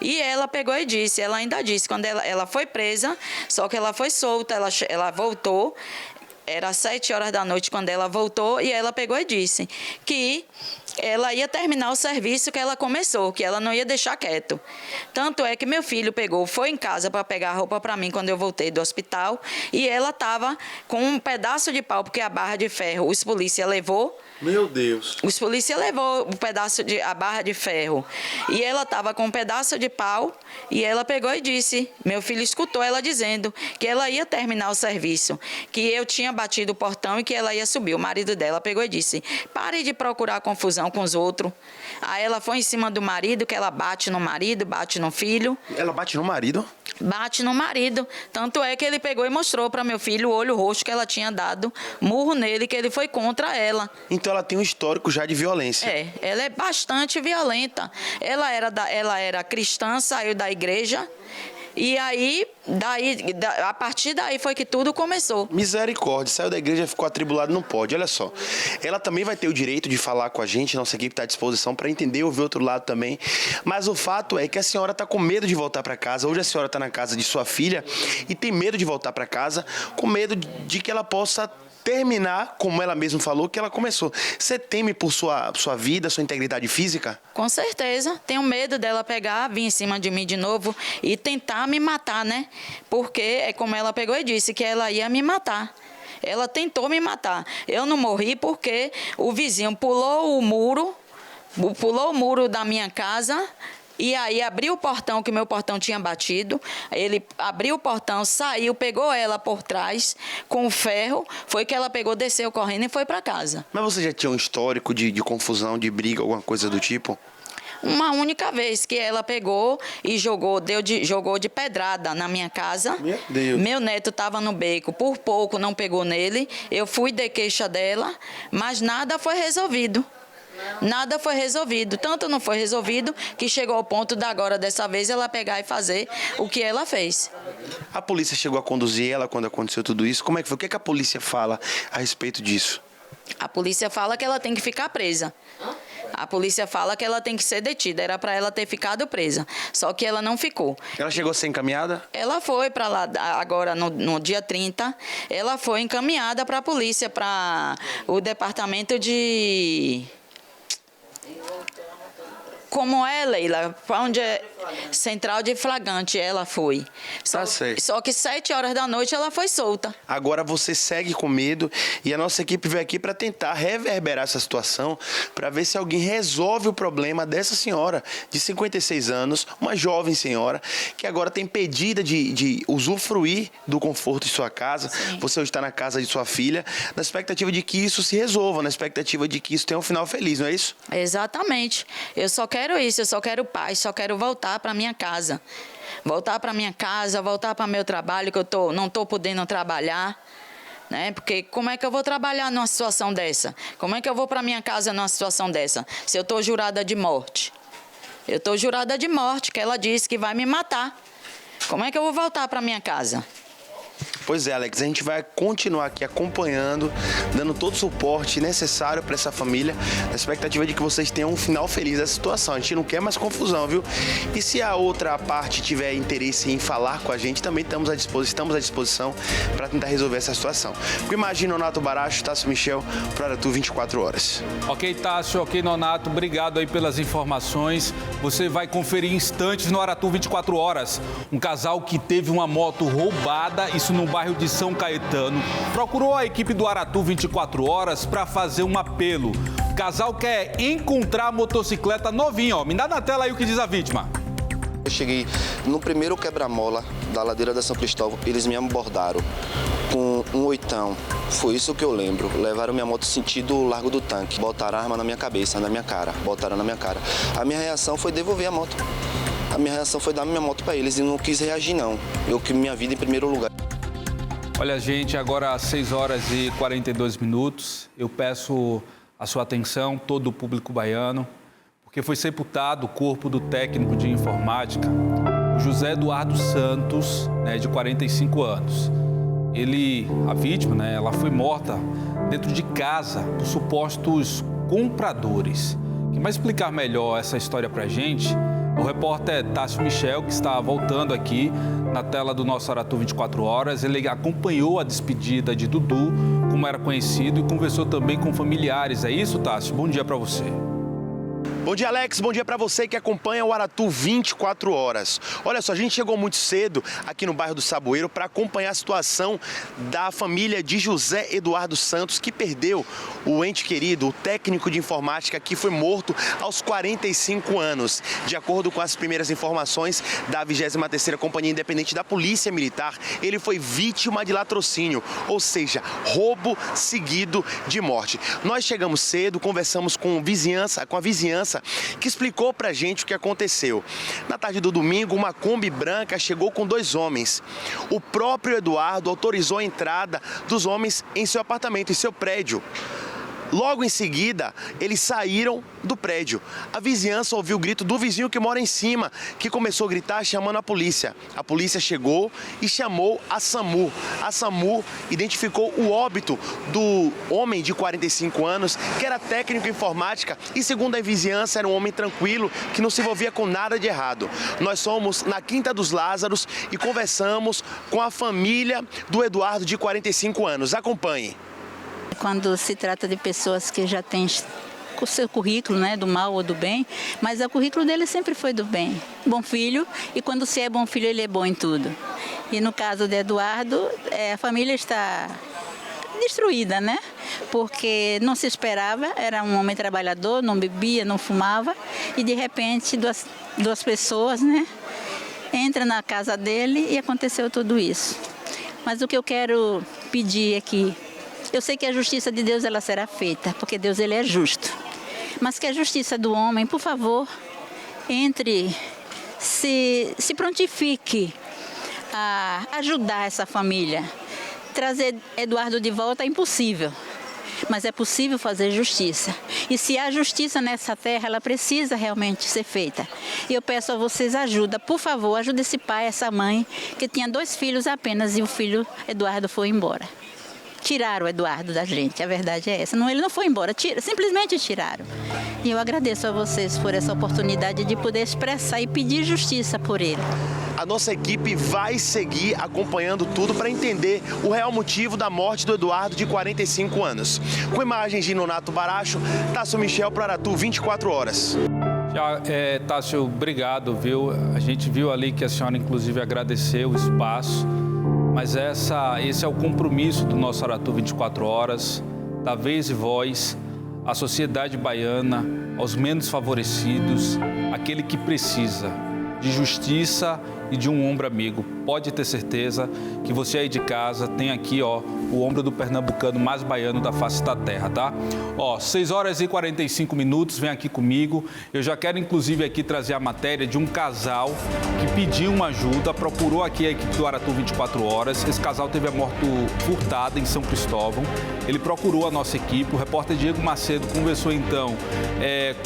[SPEAKER 4] E ela pegou e disse, ela ainda disse, quando ela foi presa, só que ela foi solta, ela voltou, era 7 horas da noite quando ela voltou e ela pegou e disse que ela ia terminar o serviço que ela começou, que ela não ia deixar quieto. Tanto é que meu filho foi em casa para pegar a roupa para mim quando eu voltei do hospital e ela estava com um pedaço de pau, porque a barra de ferro os polícia levou.
[SPEAKER 10] Meu Deus.
[SPEAKER 4] Os polícias levou a barra de ferro e ela estava com um pedaço de pau e ela pegou e disse, meu filho escutou ela dizendo que ela ia terminar o serviço, que eu tinha batido o portão e que ela ia subir. O marido dela pegou e disse, pare de procurar confusão com os outros. Aí ela foi em cima do marido, que ela bate no marido, bate no filho.
[SPEAKER 10] Ela bate no marido?
[SPEAKER 4] Bate no marido. Tanto é que ele pegou e mostrou para meu filho o olho roxo que ela tinha dado, murro nele, que ele foi contra ela.
[SPEAKER 10] Então ela tem um histórico já de violência.
[SPEAKER 4] Ela é bastante violenta. Ela era cristã, saiu da igreja. E aí, a partir daí foi que tudo começou.
[SPEAKER 10] Misericórdia, saiu da igreja e ficou atribulado, não pode. Olha só, ela também vai ter o direito de falar com a gente, nossa equipe está à disposição para entender e ouvir outro lado também. Mas o fato é que a senhora está com medo de voltar para casa. Hoje a senhora está na casa de sua filha e tem medo de voltar para casa, com medo de que ela possa terminar, como ela mesma falou, que ela começou. Você teme por sua vida, sua integridade física?
[SPEAKER 4] Com certeza. Tenho medo dela pegar, vir em cima de mim de novo e tentar me matar, né? Porque é como ela pegou e disse, que ela ia me matar. Ela tentou me matar. Eu não morri porque o vizinho pulou o muro da minha casa. E aí abriu o portão, que meu portão tinha batido, ele abriu o portão, saiu, pegou ela por trás com o ferro, foi que ela pegou, desceu correndo e foi para casa.
[SPEAKER 10] Mas você já tinha um histórico de confusão, de briga, alguma coisa do tipo?
[SPEAKER 4] uma única vez que ela pegou e jogou de pedrada na minha casa.
[SPEAKER 3] Meu Deus.
[SPEAKER 4] Meu neto estava no beco, por pouco não pegou nele. Eu fui de queixa dela, mas nada foi resolvido. Nada foi resolvido. Tanto não foi resolvido que chegou ao ponto de agora, dessa vez, ela pegar e fazer o que ela fez.
[SPEAKER 3] A polícia chegou a conduzir ela quando aconteceu tudo isso? Como é que foi? O que é que a polícia fala a respeito disso?
[SPEAKER 4] A polícia fala que ela tem que ficar presa. A polícia fala que ela tem que ser detida. Era para ela ter ficado presa. Só que ela não ficou.
[SPEAKER 3] Ela chegou a ser encaminhada?
[SPEAKER 4] Ela foi para lá agora no dia 30. Ela foi encaminhada para a polícia, para o departamento de... Como é, Leila? Para onde é central de flagrante ela foi. Só que 7 horas da noite ela foi solta.
[SPEAKER 3] Agora você segue com medo e a nossa equipe veio aqui para tentar reverberar essa situação, para ver se alguém resolve o problema dessa senhora de 56 anos, uma jovem senhora, que agora tem pedida de usufruir do conforto de sua casa. Sim. Você hoje está na casa de sua filha, na expectativa de que isso se resolva, na expectativa de que isso tenha um final feliz, não é isso?
[SPEAKER 4] Exatamente. Eu só quero isso, eu só quero paz, só quero voltar para minha casa. Voltar para minha casa, voltar para meu trabalho, que eu não estou podendo trabalhar, né? Porque como é que eu vou trabalhar numa situação dessa? Como é que eu vou para minha casa numa situação dessa? Se eu estou jurada de morte. Eu estou jurada de morte, que ela disse que vai me matar. Como é que eu vou voltar para minha casa?
[SPEAKER 3] Pois é, Alex, a gente vai continuar aqui acompanhando, dando todo o suporte necessário para essa família, na expectativa de que vocês tenham um final feliz dessa situação. A gente não quer mais confusão, viu? E se a outra parte tiver interesse em falar com a gente, também estamos à disposição para tentar resolver essa situação. Porque imagina, Nonato Baracho, Tássio Michel, para Aratu 24 horas.
[SPEAKER 1] Ok, Tássio, ok, Nonato, obrigado aí pelas informações. Você vai conferir instantes no Aratu 24 horas. Um casal que teve uma moto roubada, isso no bairro de São Caetano, procurou a equipe do Aratu 24 horas para fazer um apelo. O casal quer encontrar a motocicleta novinha, ó. Me dá na tela aí o que diz a vítima.
[SPEAKER 5] Eu cheguei no primeiro quebra-mola da ladeira da São Cristóvão, eles me abordaram com um 8. Foi isso que eu lembro. Levaram minha moto sentido Largo do Tanque. Botaram a arma na minha cabeça, na minha cara. Botaram na minha cara. A minha reação foi devolver a moto. A minha reação foi dar minha moto para eles e não quis reagir, não. Eu que minha vida em primeiro lugar.
[SPEAKER 1] Olha, gente, agora às 6 horas e 42 minutos, eu peço a sua atenção, todo o público baiano, porque foi sepultado o corpo do técnico de informática, o José Eduardo Santos, né, de 45 anos. A vítima, né, ela foi morta dentro de casa por supostos compradores. Quem vai explicar melhor essa história pra gente é o repórter Tássio Michel, que está voltando aqui na tela do nosso Aratu 24 horas. Ele acompanhou a despedida de Dudu, como era conhecido, e conversou também com familiares. É isso, Tássio? Bom dia para você.
[SPEAKER 3] Bom dia, Alex. Bom dia para você que acompanha o Aratu 24 horas. Olha só, a gente chegou muito cedo aqui no bairro do Saboeiro para acompanhar a situação da família de José Eduardo Santos, que perdeu o ente querido, o técnico de informática, que foi morto aos 45 anos. De acordo com as primeiras informações da 23ª Companhia Independente da Polícia Militar, ele foi vítima de latrocínio, ou seja, roubo seguido de morte. Nós chegamos cedo, conversamos com a vizinhança, que explicou pra gente o que aconteceu. Na tarde do domingo, uma Kombi branca chegou com 2 homens. O próprio Eduardo autorizou a entrada dos homens em seu apartamento, em seu prédio. Logo em seguida, eles saíram do prédio. A vizinhança ouviu o grito do vizinho que mora em cima, que começou a gritar chamando a polícia. A polícia chegou e chamou a SAMU. A SAMU identificou o óbito do homem de 45 anos, que era técnico em informática e, segundo a vizinhança, era um homem tranquilo, que não se envolvia com nada de errado. Nós somos na Quinta dos Lázaros e conversamos com a família do Eduardo, de 45 anos. Acompanhe.
[SPEAKER 15] Quando se trata de pessoas que já têm o seu currículo, né, do mal ou do bem, mas o currículo dele sempre foi do bem. Bom filho, e quando se é bom filho, ele é bom em tudo. E no caso de Eduardo, a família está destruída, né? Porque não se esperava, era um homem trabalhador, não bebia, não fumava, e de repente duas pessoas, né, entram na casa dele e aconteceu tudo isso. Mas o que eu quero pedir aqui, eu sei que a justiça de Deus ela será feita, porque Deus ele é justo. Mas que a justiça do homem, por favor, se prontifique a ajudar essa família. Trazer Eduardo de volta é impossível, mas é possível fazer justiça. E se há justiça nessa terra, ela precisa realmente ser feita. E eu peço a vocês ajuda, por favor, ajude esse pai, essa mãe, que tinha 2 filhos apenas e o filho Eduardo foi embora. Tiraram o Eduardo da gente, a verdade é essa. Não, ele não foi embora, simplesmente tiraram. E eu agradeço a vocês por essa oportunidade de poder expressar e pedir justiça por ele.
[SPEAKER 10] A nossa equipe vai seguir acompanhando tudo para entender o real motivo da morte do Eduardo, de 45 anos. Com imagens de Nonato Baracho, Tássio Michel para Aratu, 24 horas.
[SPEAKER 1] Tássio, obrigado, viu? A gente viu ali que a senhora, inclusive, agradeceu o espaço, mas esse é o compromisso do nosso Aratu 24 horas, da Vez e Voz, à sociedade baiana, aos menos favorecidos, aquele que precisa de justiça e de um ombro amigo. Pode ter certeza que você aí de casa tem aqui, ó, o ombro do pernambucano mais baiano da face da terra, tá? Ó, 6 horas e 45 minutos, vem aqui comigo. Eu já quero, inclusive, aqui trazer a matéria de um casal que pediu uma ajuda, procurou aqui a equipe do Aratu 24 horas. Esse casal teve a moto furtada em São Cristóvão. Ele procurou a nossa equipe. O repórter Diego Macedo conversou, então,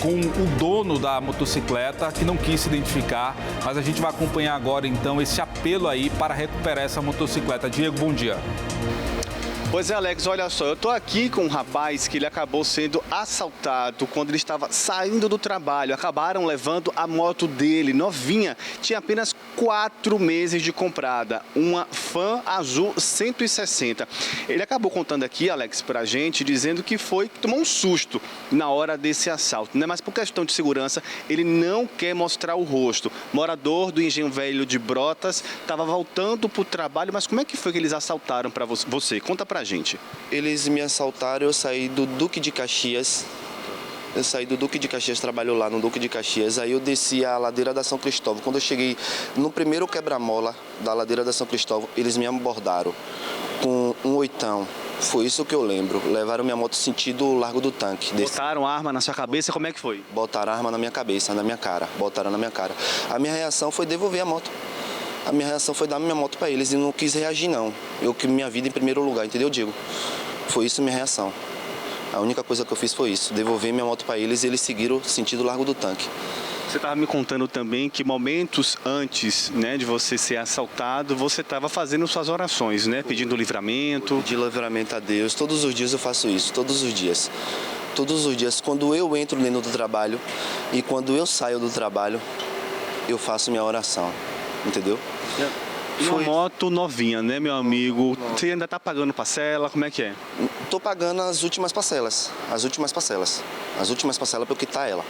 [SPEAKER 1] com o dono da motocicleta, que não quis se identificar, mas a gente vai acompanhar agora, então, esse apelo aí para recuperar essa motocicleta. Diego, bom dia.
[SPEAKER 10] Pois é, Alex, olha só, eu tô aqui com um rapaz que ele acabou sendo assaltado quando ele estava saindo do trabalho. Acabaram levando a moto dele, novinha, tinha apenas 4 meses de comprada, uma Fan Azul 160. Ele acabou contando aqui, Alex, pra gente, dizendo que tomou um susto na hora desse assalto, né? Mas por questão de segurança, ele não quer mostrar o rosto. Morador do Engenho Velho de Brotas, estava voltando pro trabalho, mas como é que foi que eles assaltaram para você? Conta pra gente.
[SPEAKER 5] Eles me assaltaram, eu saí do Duque de Caxias. Trabalho lá no Duque de Caxias. Aí eu desci a ladeira da São Cristóvão. Quando eu cheguei no primeiro quebra-mola da ladeira da São Cristóvão, eles me abordaram com um 8. Foi isso que eu lembro. Levaram minha moto sentido Largo do Tanque.
[SPEAKER 10] Botaram arma na sua cabeça? Como é que foi?
[SPEAKER 5] Botaram arma na minha cabeça, na minha cara. Botaram na minha cara. A minha reação foi devolver a moto. A minha reação foi dar minha moto para eles e não quis reagir, não. Eu que minha vida em primeiro lugar, entendeu, Diego? Foi isso a minha reação. A única coisa que eu fiz foi isso, devolver minha moto para eles e eles seguiram sentido Largo do Tanque.
[SPEAKER 10] Você estava me contando também que momentos antes, né, de você ser assaltado, você estava fazendo suas orações, né? Pedindo livramento.
[SPEAKER 5] Pedir livramento a Deus. Todos os dias eu faço isso, todos os dias. Todos os dias. Quando eu entro dentro do trabalho e quando eu saio do trabalho, eu faço minha oração. Entendeu?
[SPEAKER 10] Uma moto novinha, né, meu amigo? Você ainda está pagando parcela? Como é que é?
[SPEAKER 5] Estou pagando as últimas parcelas. As últimas parcelas para eu quitar ela.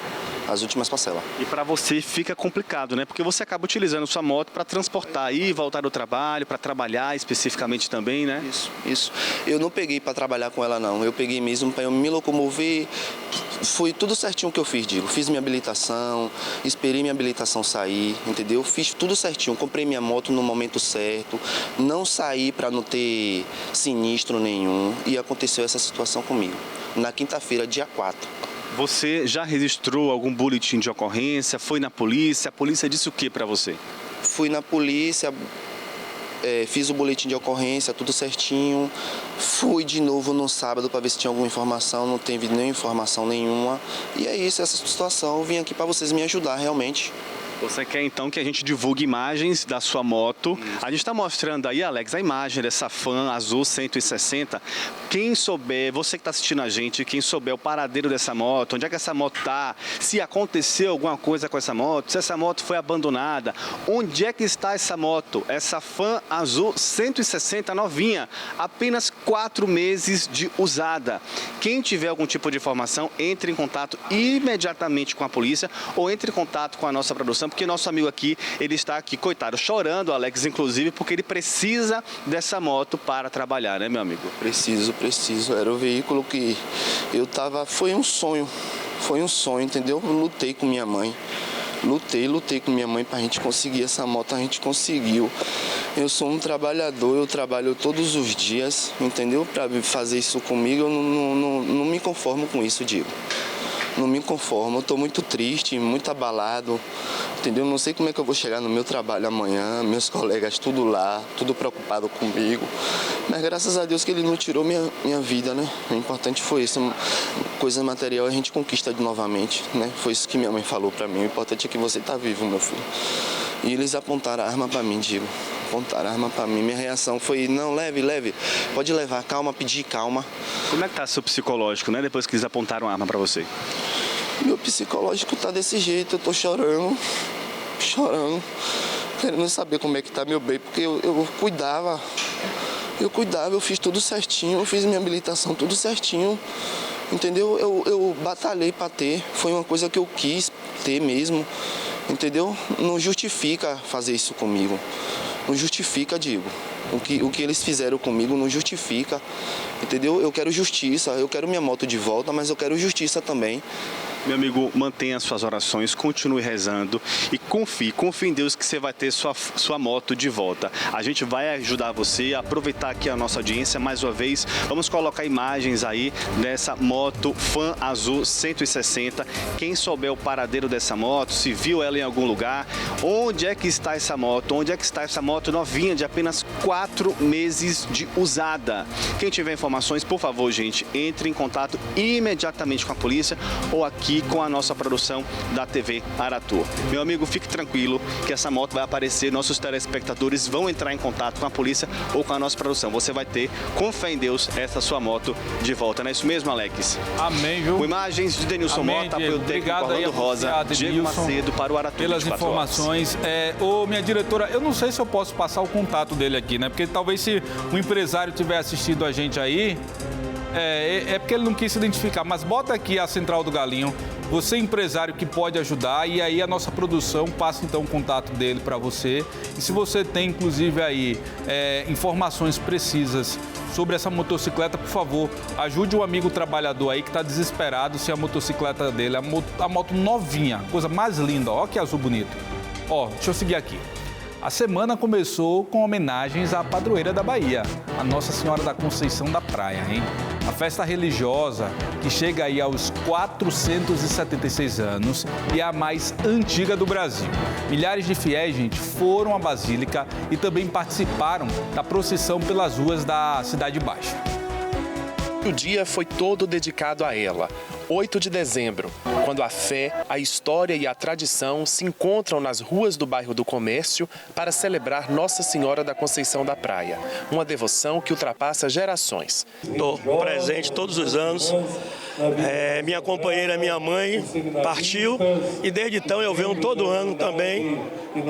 [SPEAKER 5] As últimas parcelas.
[SPEAKER 10] E para você fica complicado, né? Porque você acaba utilizando sua moto para transportar e voltar do trabalho, para trabalhar especificamente também, né?
[SPEAKER 5] Isso. Eu não peguei para trabalhar com ela, não. Eu peguei mesmo para eu me locomover. Foi tudo certinho que eu fiz, Diego. Fiz minha habilitação, esperei minha habilitação sair, entendeu? Fiz tudo certinho. Comprei minha moto no momento certo. Não saí para não ter sinistro nenhum. E aconteceu essa situação comigo. Na quinta-feira, dia 4.
[SPEAKER 10] Você já registrou algum boletim de ocorrência? Foi na polícia? A polícia disse o que para você?
[SPEAKER 5] Fui na polícia, fiz o boletim de ocorrência, tudo certinho. Fui de novo no sábado para ver se tinha alguma informação, não teve nem informação nenhuma. E é isso, essa situação. Eu vim aqui para vocês me ajudar realmente.
[SPEAKER 10] Você quer então que a gente divulgue imagens da sua moto? A gente está mostrando aí, Alex, a imagem dessa Fan Azul 160. Quem souber, você que está assistindo a gente, quem souber o paradeiro dessa moto, onde é que essa moto está, se aconteceu alguma coisa com essa moto, se essa moto foi abandonada, onde é que está essa moto? Essa Fan Azul 160 novinha, apenas 4 meses de usada. Quem tiver algum tipo de informação, entre em contato imediatamente com a polícia ou entre em contato com a nossa produção, porque nosso amigo aqui, ele está aqui, coitado, chorando, Alex, inclusive, porque ele precisa dessa moto para trabalhar, né, meu amigo?
[SPEAKER 5] Preciso. Era o veículo que eu tava, foi um sonho, entendeu? Eu lutei com minha mãe. Lutei com minha mãe pra gente conseguir essa moto, a gente conseguiu. Eu sou um trabalhador, eu trabalho todos os dias, entendeu? Pra fazer isso comigo, eu não me conformo com isso, Diego. não me conformo. Eu tô muito triste, muito abalado, entendeu? Não sei como é que eu vou chegar no meu trabalho amanhã, meus colegas tudo lá, tudo preocupado comigo. Mas graças a Deus que ele não tirou minha vida, né? O importante foi isso. Coisa material a gente conquista novamente, né? Foi isso que minha mãe falou pra mim. O importante é que você tá vivo, meu filho. E eles apontaram a arma pra mim, Diego. Apontaram a arma pra mim. Minha reação foi, não, leve. Pode levar, calma, pedir calma.
[SPEAKER 10] Como é que tá seu psicológico, né? Depois que eles apontaram a arma pra você?
[SPEAKER 5] Meu psicológico tá desse jeito, eu tô chorando, querendo saber como é que tá meu bem, porque eu cuidava, eu fiz tudo certinho, eu fiz minha habilitação tudo certinho, entendeu? Eu batalhei pra ter, foi uma coisa que eu quis ter mesmo, entendeu? Não justifica fazer isso comigo, não justifica, Diego. O que eles fizeram comigo não justifica, entendeu? Eu quero justiça, eu quero minha moto de volta, mas eu quero justiça também.
[SPEAKER 10] Meu amigo, mantenha suas orações, continue rezando e confie em Deus que você vai ter sua moto de volta. A gente vai ajudar você a aproveitar aqui a nossa audiência mais uma vez. Vamos colocar imagens aí dessa moto Fan Azul 160. Quem souber o paradeiro dessa moto, se viu ela em algum lugar, onde é que está essa moto? Onde é que está essa moto novinha de apenas 4 meses de usada? Quem tiver informações, por favor, gente, entre em contato imediatamente com a polícia ou aqui com a nossa produção da TV Aratu. Meu amigo, fique tranquilo que essa moto vai aparecer, nossos telespectadores vão entrar em contato com a polícia ou com a nossa produção. Você vai ter, com fé em Deus, essa sua moto de volta. Não é isso mesmo, Alex?
[SPEAKER 1] Amém, viu?
[SPEAKER 10] Com imagens de Denilson Mota, apoio técnico Orlando Rosa, Diego Macedo para o Aratu.
[SPEAKER 1] Pelas informações. Minha diretora, eu não sei se eu posso passar o contato dele aqui, né? Porque talvez se um empresário tiver assistido a gente aí, é porque ele não quis se identificar, mas bota aqui a Central do Galinho, você empresário que pode ajudar, e aí a nossa produção passa então o contato dele para você. E se você tem inclusive aí informações precisas sobre essa motocicleta, por favor, ajude o amigo trabalhador aí que está desesperado se a motocicleta dele, a moto novinha, coisa mais linda, ó que azul bonito. Ó, deixa eu seguir aqui. A semana começou com homenagens à padroeira da Bahia, a Nossa Senhora da Conceição da Praia, hein? A festa religiosa, que chega aí aos 476 anos e é a mais antiga do Brasil. Milhares de fiéis, gente, foram à Basílica e também participaram da procissão pelas ruas da Cidade Baixa.
[SPEAKER 17] O dia foi todo dedicado a ela. 8 de dezembro, quando a fé, a história e a tradição se encontram nas ruas do bairro do Comércio para celebrar Nossa Senhora da Conceição da Praia. Uma devoção que ultrapassa gerações.
[SPEAKER 18] Estou presente todos os anos. Minha companheira, minha mãe, partiu e desde então eu venho todo ano também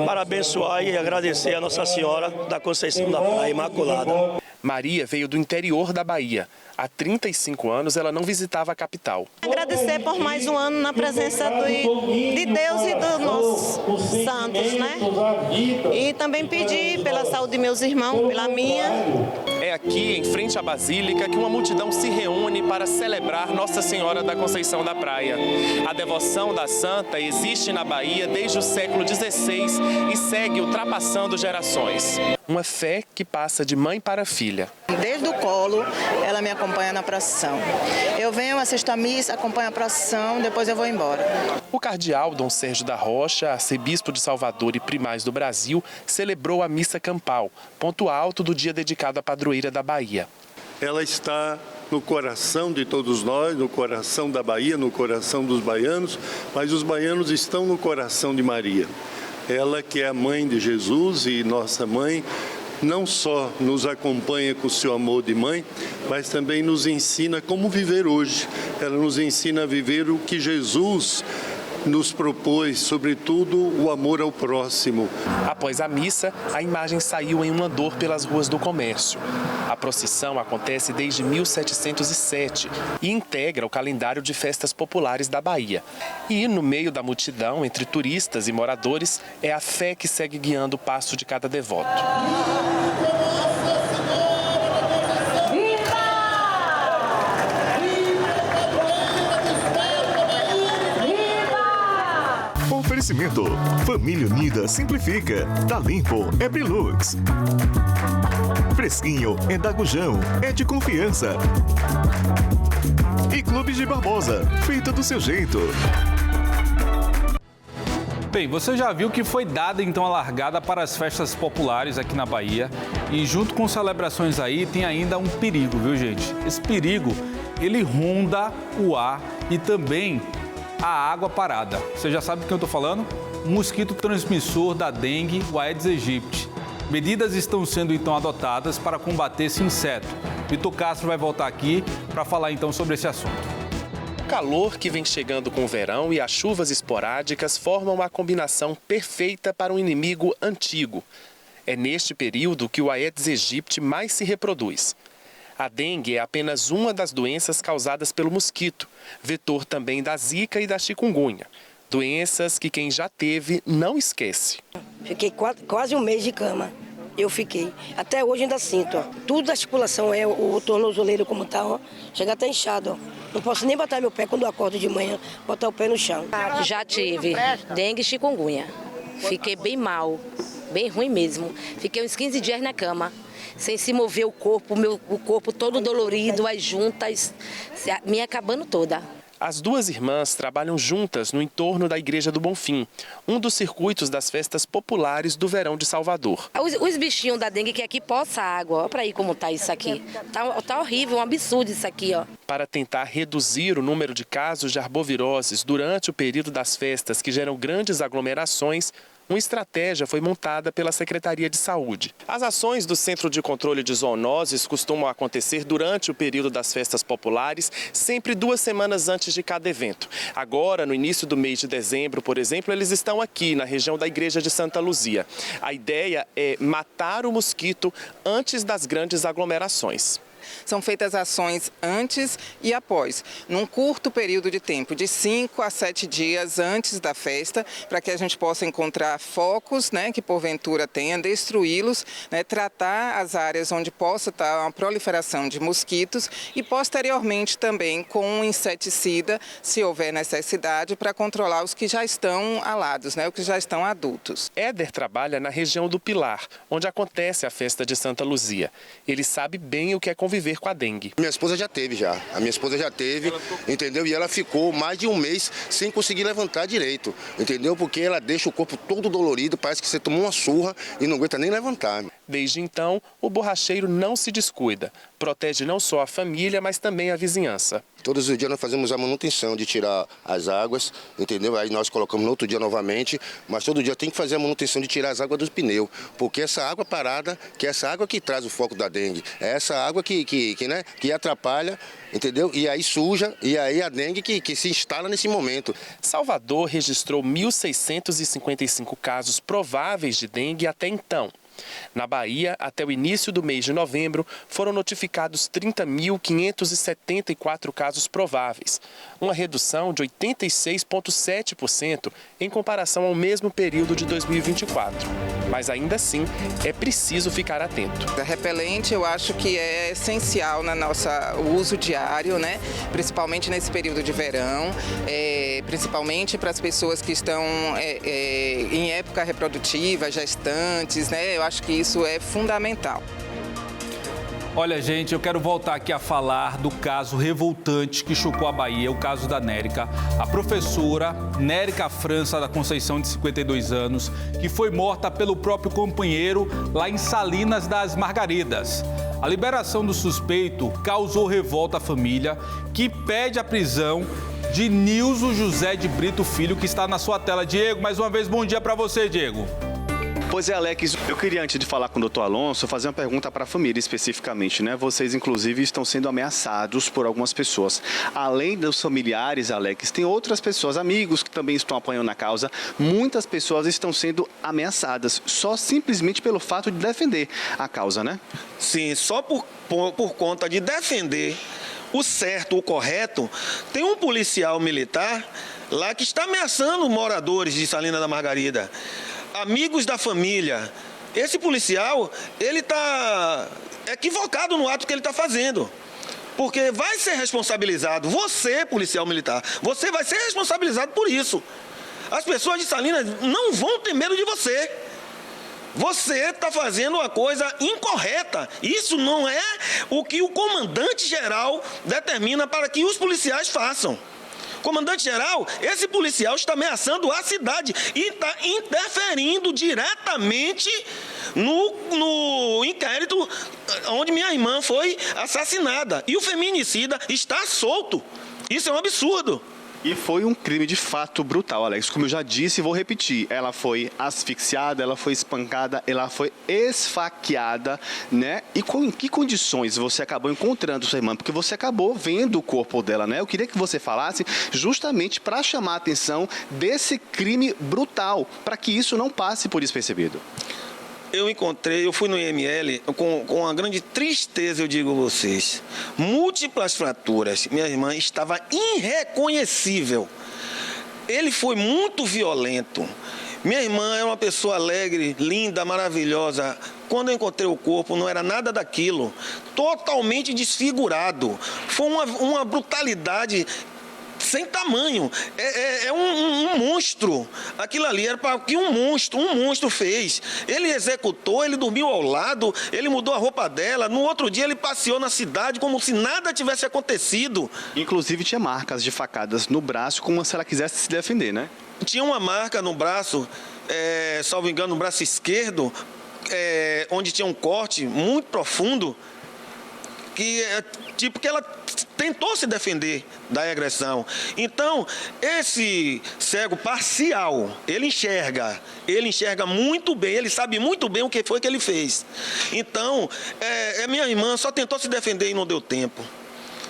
[SPEAKER 18] para abençoar e agradecer a Nossa Senhora da Conceição da Praia Imaculada.
[SPEAKER 17] Maria veio do interior da Bahia. Há 35 anos ela não visitava a capital.
[SPEAKER 19] Agradecer por mais um ano na presença de Deus e dos nossos santos, né? E também pedir pela saúde de meus irmãos, pela minha.
[SPEAKER 17] É aqui, em frente à Basílica, que uma multidão se reúne para celebrar Nossa Senhora da Conceição da Praia. A devoção da santa existe na Bahia desde o século XVI e segue ultrapassando gerações. Uma fé que passa de mãe para filha.
[SPEAKER 20] Desde o colo, ela me acompanha na procissão. Eu venho, assisto a missa, acompanho a procissão, depois eu vou embora.
[SPEAKER 17] O cardeal Dom Sérgio da Rocha, arcebispo de Salvador e primaz do Brasil, celebrou a missa campal, ponto alto do dia dedicado à padroeira da Bahia.
[SPEAKER 21] Ela está no coração de todos nós, no coração da Bahia, no coração dos baianos, mas os baianos estão no coração de Maria. Ela que é a mãe de Jesus e nossa mãe, não só nos acompanha com o seu amor de mãe, mas também nos ensina como viver hoje. Ela nos ensina a viver o que Jesus nos propôs, sobretudo o amor ao próximo.
[SPEAKER 17] Após a missa, a imagem saiu em um andor pelas ruas do Comércio. A procissão acontece desde 1707 e integra o calendário de festas populares da Bahia. E no meio da multidão, entre turistas e moradores, é a fé que segue guiando o passo de cada devoto.
[SPEAKER 7] Oferecimento. Família unida simplifica. Tá limpo, é Brilux. Fresquinho é da Gujão, é de confiança. E Clube de Barbosa, feita do seu jeito.
[SPEAKER 1] Bem, você já viu que foi dada então a largada para as festas populares aqui na Bahia. E junto com celebrações aí tem ainda um perigo, viu, gente? Esse perigo, ele ronda o ar e também a água parada. Você já sabe do que eu estou falando? O mosquito transmissor da dengue, o Aedes aegypti. Medidas estão sendo então adotadas para combater esse inseto. Vitor Castro vai voltar aqui para falar então sobre esse assunto.
[SPEAKER 17] O calor que vem chegando com o verão e as chuvas esporádicas formam uma combinação perfeita para um inimigo antigo. É neste período que o Aedes aegypti mais se reproduz. A dengue é apenas uma das doenças causadas pelo mosquito, vetor também da zika e da chikungunya. Doenças que quem já teve não esquece.
[SPEAKER 22] Fiquei quase um mês de cama. Eu fiquei. Até hoje ainda sinto. Ó. Tudo da articulação, o tornozeleiro como tá, ó, chega até inchado. Ó. Não posso nem botar meu pé quando eu acordo de manhã, botar o pé no chão.
[SPEAKER 23] Já tive dengue e chikungunya. Fiquei bem mal, bem ruim mesmo. Fiquei uns 15 dias na cama, sem se mover o corpo, o corpo todo dolorido, as juntas, me acabando toda.
[SPEAKER 17] As duas irmãs trabalham juntas no entorno da Igreja do Bonfim, um dos circuitos das festas populares do verão de Salvador.
[SPEAKER 23] Os bichinhos da dengue que aqui poça água, olha para aí como tá isso aqui. Tá horrível, um absurdo isso aqui, ó.
[SPEAKER 17] Para tentar reduzir o número de casos de arboviroses durante o período das festas que geram grandes aglomerações, uma estratégia foi montada pela Secretaria de Saúde. As ações do Centro de Controle de Zoonoses costumam acontecer durante o período das festas populares, sempre 2 semanas antes de cada evento. Agora, no início do mês de dezembro, por exemplo, eles estão aqui na região da Igreja de Santa Luzia. A ideia é matar o mosquito antes das grandes aglomerações.
[SPEAKER 24] São feitas ações antes e após, num curto período de tempo, de 5 a 7 dias antes da festa, para que a gente possa encontrar focos, né, que porventura tenha, destruí-los, né, tratar as áreas onde possa estar uma proliferação de mosquitos e posteriormente também com um inseticida, se houver necessidade, para controlar os que já estão alados, né, os que já estão adultos.
[SPEAKER 17] Éder trabalha na região do Pilar, onde acontece a festa de Santa Luzia. Ele sabe bem o que é conviver com a dengue.
[SPEAKER 11] Minha esposa já teve já. A minha esposa já teve, entendeu? E ela ficou mais de um mês sem conseguir levantar direito, entendeu? Porque ela deixa o corpo todo dolorido, parece que você tomou uma surra e não aguenta nem levantar.
[SPEAKER 17] Desde então, o borracheiro não se descuida. Protege não só a família, mas também a vizinhança.
[SPEAKER 11] Todos os dias nós fazemos a manutenção de tirar as águas, entendeu? Aí nós colocamos no outro dia novamente, mas todo dia tem que fazer a manutenção de tirar as águas dos pneus, porque essa água parada, que é essa água que traz o foco da dengue, é essa água que atrapalha, entendeu? E aí suja, e aí a dengue que se instala nesse momento.
[SPEAKER 17] Salvador registrou 1.655 casos prováveis de dengue até então. Na Bahia, até o início do mês de novembro, foram notificados 30.574 casos prováveis, uma redução de 86,7% em comparação ao mesmo período de 2024. Mas ainda assim, é preciso ficar atento.
[SPEAKER 24] A repelente eu acho que é essencial no nosso uso diário, né? Principalmente nesse período de verão, principalmente para as pessoas que estão em época reprodutiva, gestantes, né? Eu acho que isso é fundamental.
[SPEAKER 1] Olha, gente, eu quero voltar aqui a falar do caso revoltante que chocou a Bahia, o caso da Nérica, a professora Nérica França da Conceição, de 52 anos, que foi morta pelo próprio companheiro lá em Salinas das Margaridas. A liberação do suspeito causou revolta à família, que pede a prisão de Nilson José de Brito Filho, que está na sua tela. Diego, mais uma vez, bom dia para você, Diego.
[SPEAKER 10] Pois é, Alex, eu queria, antes de falar com o doutor Alonso, fazer uma pergunta para a família especificamente, né? Vocês, inclusive, estão sendo ameaçados por algumas pessoas. Além dos familiares, Alex, tem outras pessoas, amigos que também estão apoiando na causa. Muitas pessoas estão sendo ameaçadas, só simplesmente pelo fato de defender a causa, né?
[SPEAKER 3] Sim, só por conta de defender o certo, o correto, tem um policial militar lá que está ameaçando moradores de Salinas da Margarida. Amigos da família. Esse policial, ele está equivocado no ato que ele está fazendo. Porque vai ser responsabilizado, você, policial militar, você vai ser responsabilizado por isso. As pessoas de Salinas não vão ter medo de você. Você está fazendo uma coisa incorreta. Isso não é o que o comandante-geral determina para que os policiais façam. Comandante-geral, esse policial está ameaçando a cidade e está interferindo diretamente no inquérito onde minha irmã foi assassinada. E o feminicida está solto. Isso é um absurdo.
[SPEAKER 10] E foi um crime de fato brutal, Alex. Como eu já disse e vou repetir, ela foi asfixiada, ela foi espancada, ela foi esfaqueada, né? E em que condições você acabou encontrando sua irmã? Porque você acabou vendo o corpo dela, né? Eu queria que você falasse justamente para chamar a atenção desse crime brutal, para que isso não passe por despercebido.
[SPEAKER 3] Eu fui no IML com uma grande tristeza, eu digo a vocês. Múltiplas fraturas. Minha irmã estava irreconhecível. Ele foi muito violento. Minha irmã é uma pessoa alegre, linda, maravilhosa. Quando eu encontrei o corpo, não era nada daquilo. Totalmente desfigurado. Foi uma brutalidade sem tamanho. É um monstro. Aquilo ali era para que um monstro fez. Ele executou, ele dormiu ao lado, ele mudou a roupa dela. No outro dia ele passeou na cidade como se nada tivesse acontecido.
[SPEAKER 10] Inclusive tinha marcas de facadas no braço, como se ela quisesse se defender, né?
[SPEAKER 3] Tinha uma marca no braço, salvo engano, no braço esquerdo, onde tinha um corte muito profundo, que ela tentou se defender da agressão. Então, esse cego parcial, ele enxerga muito bem, ele sabe muito bem o que foi que ele fez. Então, minha irmã só tentou se defender e não deu tempo.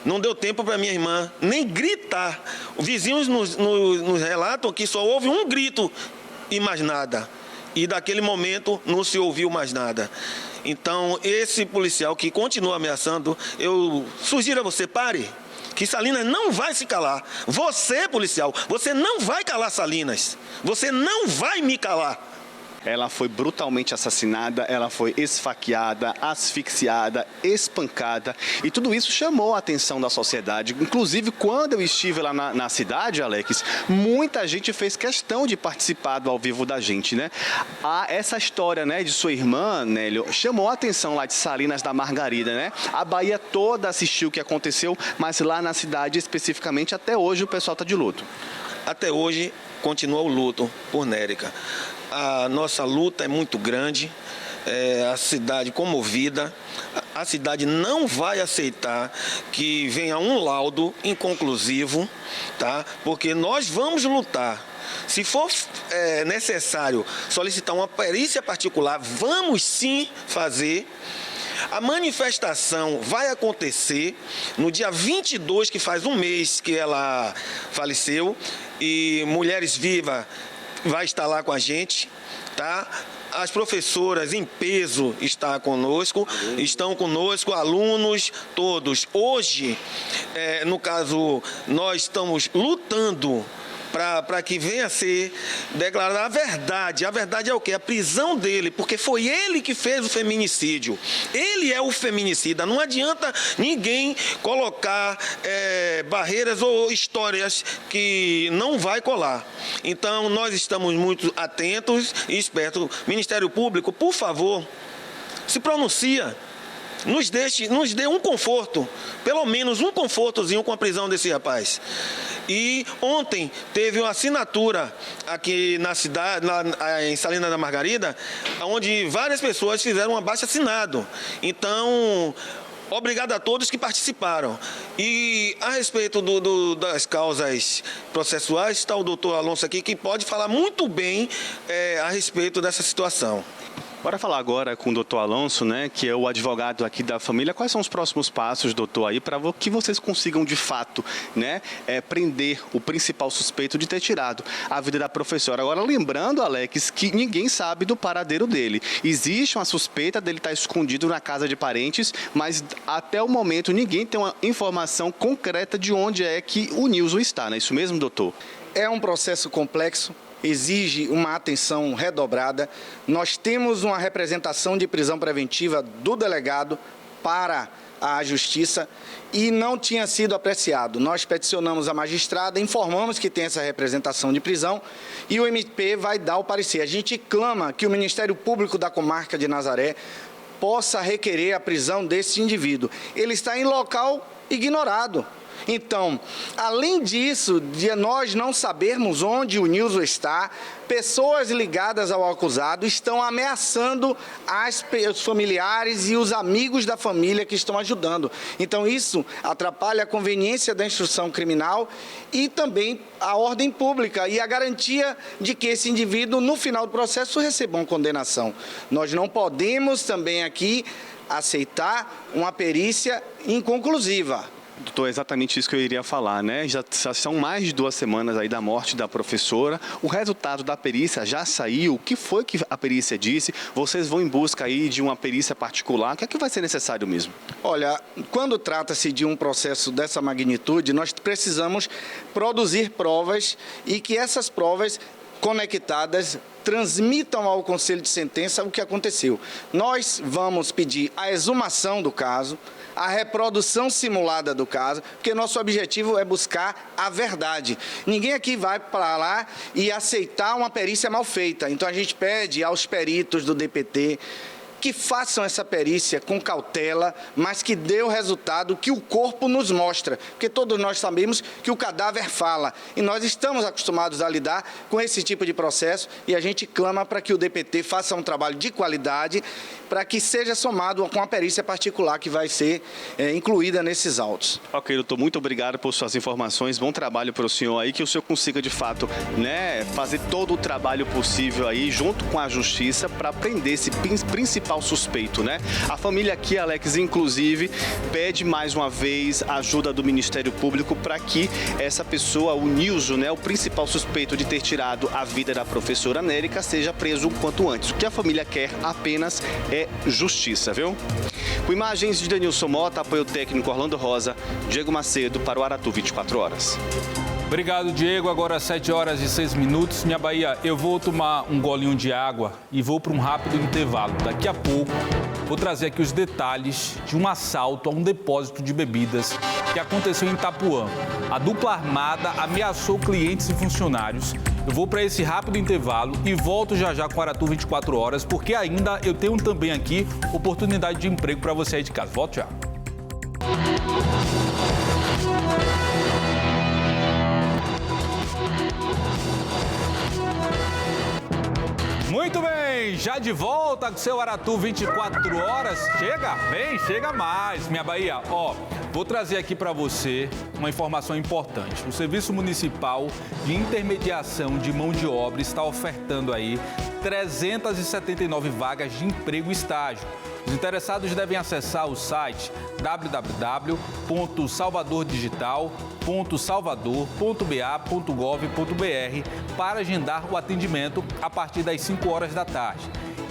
[SPEAKER 3] Não deu tempo para minha irmã nem gritar. Os vizinhos nos relatam que só houve um grito e mais nada. E daquele momento não se ouviu mais nada. Então, esse policial que continua ameaçando, eu sugiro a você, pare, que Salinas não vai se calar. Você, policial, você não vai calar Salinas. Você não vai me calar.
[SPEAKER 10] Ela foi brutalmente assassinada, ela foi esfaqueada, asfixiada, espancada. E tudo isso chamou a atenção da sociedade. Inclusive, quando eu estive lá na cidade, Alex, muita gente fez questão de participar do ao vivo da gente, né? Essa história, né, de sua irmã, Nélio, chamou a atenção lá de Salinas da Margarida, né? A Bahia toda assistiu o que aconteceu, mas lá na cidade, especificamente, até hoje o pessoal está de luto.
[SPEAKER 3] Até hoje, continua o luto por Nérica. A nossa luta é muito grande, a cidade comovida. A cidade não vai aceitar que venha um laudo inconclusivo, tá? Porque nós vamos lutar. Se for necessário solicitar uma perícia particular, vamos sim fazer. A manifestação vai acontecer no dia 22, que faz um mês que ela faleceu, e Mulheres Vivas vai estar lá com a gente, tá? As professoras em peso estão conosco, alunos todos. Hoje, no caso, nós estamos lutando para que venha a ser declarada a verdade. A verdade é o quê? A prisão dele, porque foi ele que fez o feminicídio. Ele é o feminicida. Não adianta ninguém colocar barreiras ou histórias que não vai colar. Então, nós estamos muito atentos e espertos. Ministério Público, por favor, se pronuncia. Nos dê um conforto, pelo menos um confortozinho com a prisão desse rapaz. E ontem teve uma assinatura aqui na cidade, em Salinas da Margarida, onde várias pessoas fizeram um abaixo-assinado. Então, obrigado a todos que participaram. E a respeito das causas processuais, está o doutor Alonso aqui, que pode falar muito bem a respeito dessa situação.
[SPEAKER 10] Bora falar agora com o doutor Alonso, né, que é o advogado aqui da família. Quais são os próximos passos, doutor, aí, para que vocês consigam, de fato, né, prender o principal suspeito de ter tirado a vida da professora? Agora, lembrando, Alex, que ninguém sabe do paradeiro dele. Existe uma suspeita dele estar escondido na casa de parentes, mas até o momento ninguém tem uma informação concreta de onde é que o Nilson está, não é isso mesmo, doutor?
[SPEAKER 6] É um processo complexo. Exige uma atenção redobrada. Nós temos uma representação de prisão preventiva do delegado para à justiça e não tinha sido apreciado. Nós peticionamos a magistrada, informamos que tem essa representação de prisão e o MP vai dar o parecer. A gente clama que o Ministério Público da Comarca de Nazaré possa requerer a prisão desse indivíduo. Ele está em local ignorado. Então, além disso, de nós não sabermos onde o Nilson está, pessoas ligadas ao acusado estão ameaçando os familiares e os amigos da família que estão ajudando. Então, isso atrapalha a conveniência da instrução criminal e também a ordem pública e a garantia de que esse indivíduo, no final do processo, receba uma condenação. Nós não podemos também aqui aceitar uma perícia inconclusiva.
[SPEAKER 10] Doutor, é exatamente isso que eu iria falar, né? Já são mais de 2 semanas aí da morte da professora. O resultado da perícia já saiu. O que foi que a perícia disse? Vocês vão em busca aí de uma perícia particular? O que é que vai ser necessário mesmo?
[SPEAKER 6] Olha, quando trata-se de um processo dessa magnitude, nós precisamos produzir provas e que essas provas conectadas transmitam ao Conselho de Sentença o que aconteceu. Nós vamos pedir a exumação do caso, a reprodução simulada do caso, porque nosso objetivo é buscar a verdade. Ninguém aqui vai para lá e aceitar uma perícia mal feita. Então a gente pede aos peritos do DPT que façam essa perícia com cautela, mas que dê o resultado que o corpo nos mostra. Porque todos nós sabemos que o cadáver fala. E nós estamos acostumados a lidar com esse tipo de processo e a gente clama para que o DPT faça um trabalho de qualidade para que seja somado com a perícia particular que vai ser incluída nesses autos.
[SPEAKER 10] Ok, doutor, muito obrigado por suas informações. Bom trabalho para o senhor aí, que o senhor consiga de fato, né, fazer todo o trabalho possível aí junto com a justiça para prender esse principal suspeito, né? A família aqui, Alex, inclusive, pede mais uma vez a ajuda do Ministério Público para que essa pessoa, o Nilson, né, o principal suspeito de ter tirado a vida da professora Nérica, seja preso o quanto antes. O que a família quer apenas é justiça, viu? Com imagens de Denilson Mota, apoio técnico Orlando Rosa, Diego Macedo para o Aratu 24 horas.
[SPEAKER 1] Obrigado, Diego. Agora 7h06. Minha Bahia, eu vou tomar um golinho de água e vou para um rápido intervalo. Daqui a pouco, vou trazer aqui os detalhes de um assalto a um depósito de bebidas que aconteceu em Itapuã. A dupla armada ameaçou clientes e funcionários. Eu vou para esse rápido intervalo e volto já já com o Aratu 24 horas, porque ainda eu tenho também aqui oportunidade de emprego para você aí de casa. Volto já. Muito bem, já de volta com o seu Aratu 24 horas. Chega, vem, chega mais, minha Bahia. Ó, vou trazer aqui para você uma informação importante. O Serviço Municipal de Intermediação de Mão de Obra está ofertando aí 379 vagas de emprego e estágio. Os interessados devem acessar o site www.salvadordigital.salvador.ba.gov.br para agendar o atendimento a partir das 5 horas da tarde.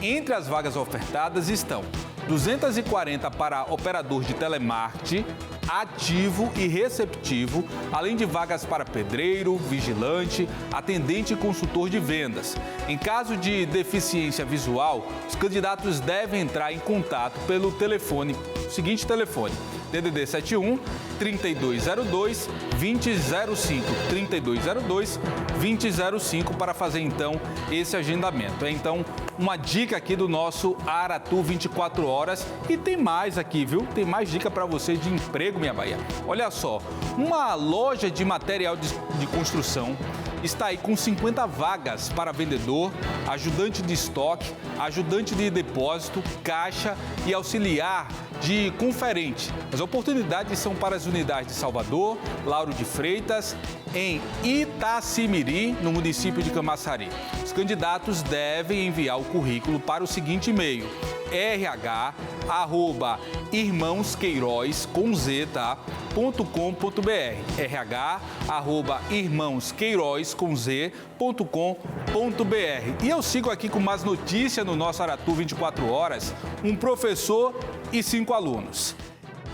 [SPEAKER 1] Entre as vagas ofertadas estão 240 para operador de telemarketing, ativo e receptivo, além de vagas para pedreiro, vigilante, atendente e consultor de vendas. Em caso de deficiência visual, os candidatos devem entrar em contato pelo telefone, seguinte telefone, DDD 71 3202 2005, 3202 2005 para fazer então esse agendamento. Então, uma dica aqui do nosso Aratu 24 horas e tem mais aqui, viu? Tem mais dica para você de emprego, minha Bahia. Olha só, uma loja de material de construção está aí com 50 vagas para vendedor, ajudante de estoque, ajudante de depósito, caixa e auxiliar de conferente. As oportunidades são para as unidades de Salvador, Lauro de Freitas, em Itacimirim, no município de Camaçari. Os candidatos devem enviar o currículo para o seguinte e-mail: rh@irmãosqueiroz.com.br rh@irmãosqueiroz.com.br. E eu sigo aqui com mais notícias no nosso Aratu 24 horas, um professor e 5 alunos.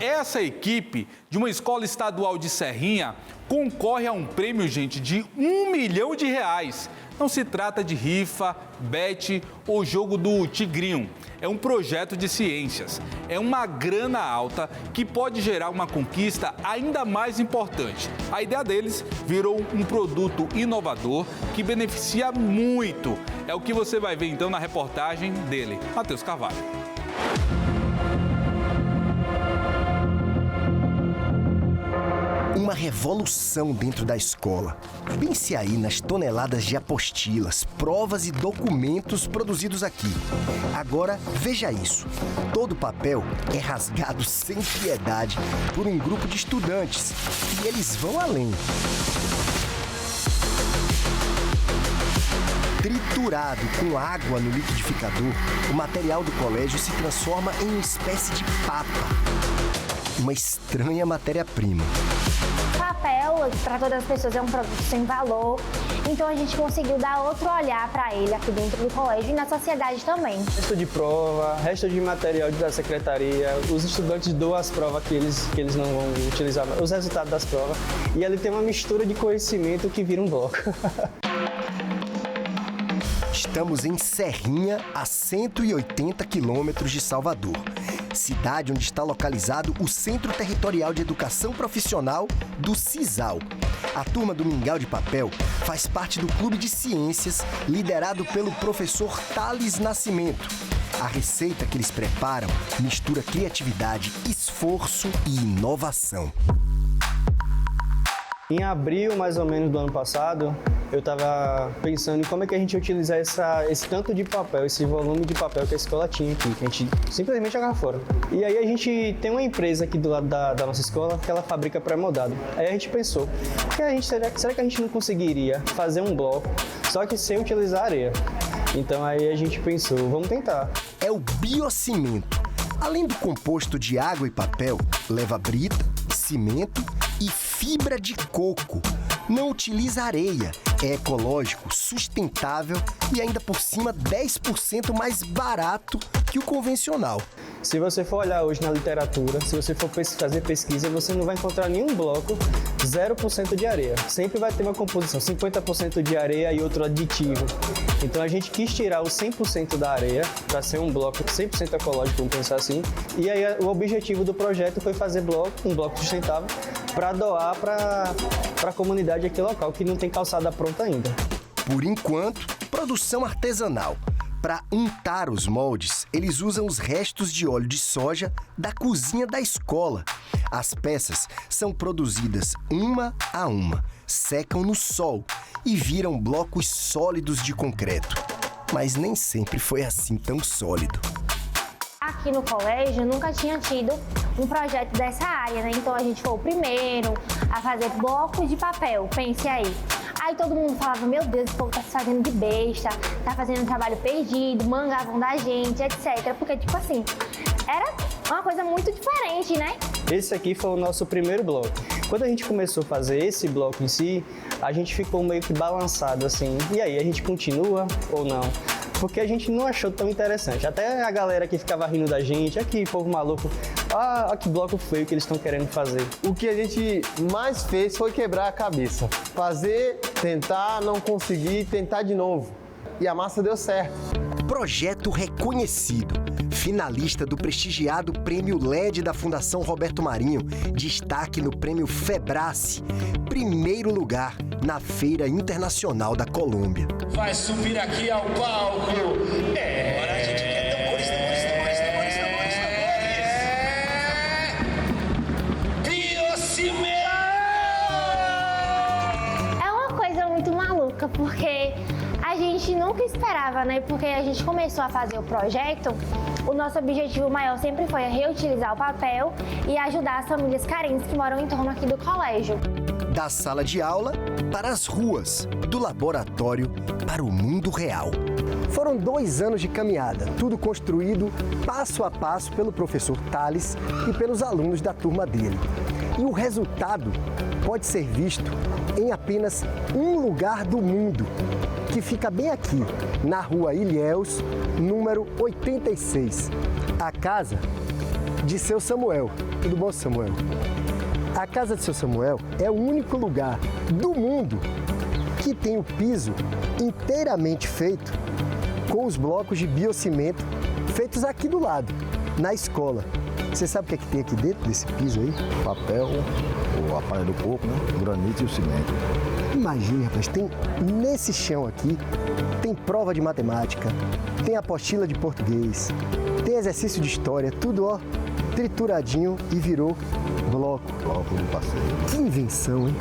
[SPEAKER 1] Essa equipe de uma escola estadual de Serrinha concorre a um prêmio, gente, de R$1 milhão. Não se trata de rifa, bet ou jogo do Tigrinho. É um projeto de ciências. É uma grana alta que pode gerar uma conquista ainda mais importante. A ideia deles virou um produto inovador que beneficia muito. É o que você vai ver então na reportagem dele, Matheus Carvalho.
[SPEAKER 8] Uma revolução dentro da escola. Pense aí nas toneladas de apostilas, provas e documentos produzidos aqui. Agora, veja isso. Todo o papel é rasgado sem piedade por um grupo de estudantes. E eles vão além. Triturado com água no liquidificador, o material do colégio se transforma em uma espécie de papa. Uma estranha matéria-prima.
[SPEAKER 9] Papel, para todas as pessoas, é um produto sem valor. Então a gente conseguiu dar outro olhar para ele aqui dentro do colégio e na sociedade também.
[SPEAKER 12] Resto de prova, resto de material da secretaria, os estudantes doam as provas que eles não vão utilizar, os resultados das provas. E ali tem uma mistura de conhecimento que vira um bloco.
[SPEAKER 8] Estamos em Serrinha, a 180 quilômetros de Salvador. Cidade onde está localizado o Centro Territorial de Educação Profissional do CISAL. A turma do Mingau de Papel faz parte do Clube de Ciências, liderado pelo professor Thales Nascimento. A receita que eles preparam mistura criatividade, esforço e inovação.
[SPEAKER 12] Em abril, mais ou menos, do ano passado, eu estava pensando em como é que a gente ia utilizar esse tanto de papel, esse volume de papel que a escola tinha aqui, que a gente simplesmente jogava fora. E aí a gente tem uma empresa aqui do lado da nossa escola que ela fabrica pré-moldado. Aí a gente pensou, será que a gente não conseguiria fazer um bloco, só que sem utilizar areia? Então aí a gente pensou, vamos tentar.
[SPEAKER 8] É o biocimento. Além do composto de água e papel, leva brita, cimento e fibra de coco. Não utiliza areia, é ecológico, sustentável e ainda por cima 10% mais barato que o convencional.
[SPEAKER 12] Se você for olhar hoje na literatura, se você for fazer pesquisa, você não vai encontrar nenhum bloco 0% de areia. Sempre vai ter uma composição, 50% de areia e outro aditivo. Então a gente quis tirar o 100% da areia para ser um bloco 100% ecológico, vamos pensar assim. E aí o objetivo do projeto foi fazer um bloco sustentável para doar para a comunidade aqui local, que não tem calçada pronta ainda.
[SPEAKER 8] Por enquanto, produção artesanal. Para untar os moldes, eles usam os restos de óleo de soja da cozinha da escola. As peças são produzidas uma a uma, secam no sol e viram blocos sólidos de concreto. Mas nem sempre foi assim tão sólido.
[SPEAKER 9] Aqui no colégio nunca tinha tido um projeto dessa área, né? Então a gente foi o primeiro a fazer blocos de papel, pense aí. Aí todo mundo falava, meu Deus, esse povo tá se fazendo de besta, tá fazendo um trabalho perdido, mangavam da gente, etc. Porque, tipo assim, era uma coisa muito diferente, né?
[SPEAKER 12] Esse aqui foi o nosso primeiro bloco. Quando a gente começou a fazer esse bloco em si, a gente ficou meio que balançado, assim. E aí, a gente continua ou não? Porque a gente não achou tão interessante. Até a galera que ficava rindo da gente, aqui, povo maluco, olha que bloco feio que eles estão querendo fazer.
[SPEAKER 13] O que a gente mais fez foi quebrar a cabeça. Fazer, tentar, não conseguir, tentar de novo. E a massa deu certo.
[SPEAKER 8] Projeto reconhecido. Finalista do prestigiado Prêmio LED da Fundação Roberto Marinho. Destaque no Prêmio Febrace. Primeiro lugar na Feira Internacional da Colômbia.
[SPEAKER 25] Vai subir aqui ao palco. Agora a gente quer tambores. Biocimento!
[SPEAKER 9] É uma coisa muito maluca, porque a gente nunca esperava, né? Porque a gente começou a fazer o projeto, o nosso objetivo maior sempre foi reutilizar o papel e ajudar as famílias carentes que moram em torno aqui do colégio.
[SPEAKER 8] Da sala de aula para as ruas, do laboratório para o mundo real. Foram 2 anos de caminhada, tudo construído passo a passo pelo professor Thales e pelos alunos da turma dele. E o resultado pode ser visto em apenas um lugar do mundo, que fica bem aqui, na rua Ilhéus, número 86. A casa de seu Samuel. Tudo bom, Samuel? A casa de seu Samuel é o único lugar do mundo que tem o piso inteiramente feito com os blocos de biocimento feitos aqui do lado, na escola. Você sabe o que é que tem aqui dentro desse piso aí?
[SPEAKER 2] Papel, a palha do coco, né? O granito e o cimento.
[SPEAKER 8] Imagine, rapaz, tem nesse chão aqui, tem prova de matemática, tem apostila de português, tem exercício de história, tudo, ó, trituradinho e virou bloco.
[SPEAKER 2] Bloco do passeio.
[SPEAKER 8] Que invenção, hein?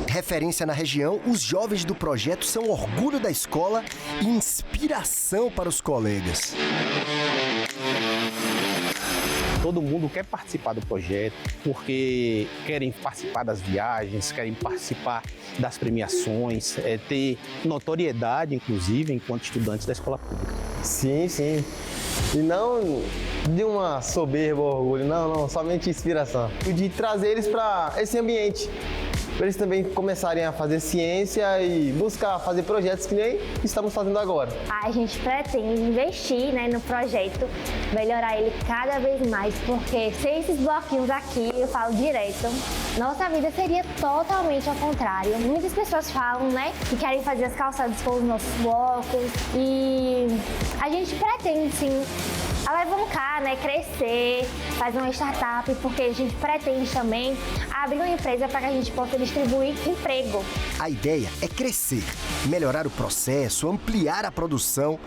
[SPEAKER 8] Referência na região, os jovens do projeto são orgulho da escola e inspiração para os colegas.
[SPEAKER 4] Todo mundo quer participar do projeto porque querem participar das viagens, querem participar das premiações, ter notoriedade, inclusive, enquanto estudantes da escola pública.
[SPEAKER 13] Sim, sim. E não de uma soberba ou orgulho, não, somente inspiração. E de trazer eles para esse ambiente, para eles também começarem a fazer ciência e buscar fazer projetos que nem estamos fazendo agora.
[SPEAKER 9] A gente pretende investir, né, no projeto, melhorar ele cada vez mais, porque sem esses bloquinhos aqui, eu falo direto, nossa vida seria totalmente ao contrário. Muitas pessoas falam, né, que querem fazer as calçadas com os nossos blocos e a gente pretende, sim, alavancar, né, crescer, fazer uma startup, porque a gente pretende também abrir uma empresa para que a gente possa distribuir emprego.
[SPEAKER 8] A ideia é crescer, melhorar o processo, ampliar a produção.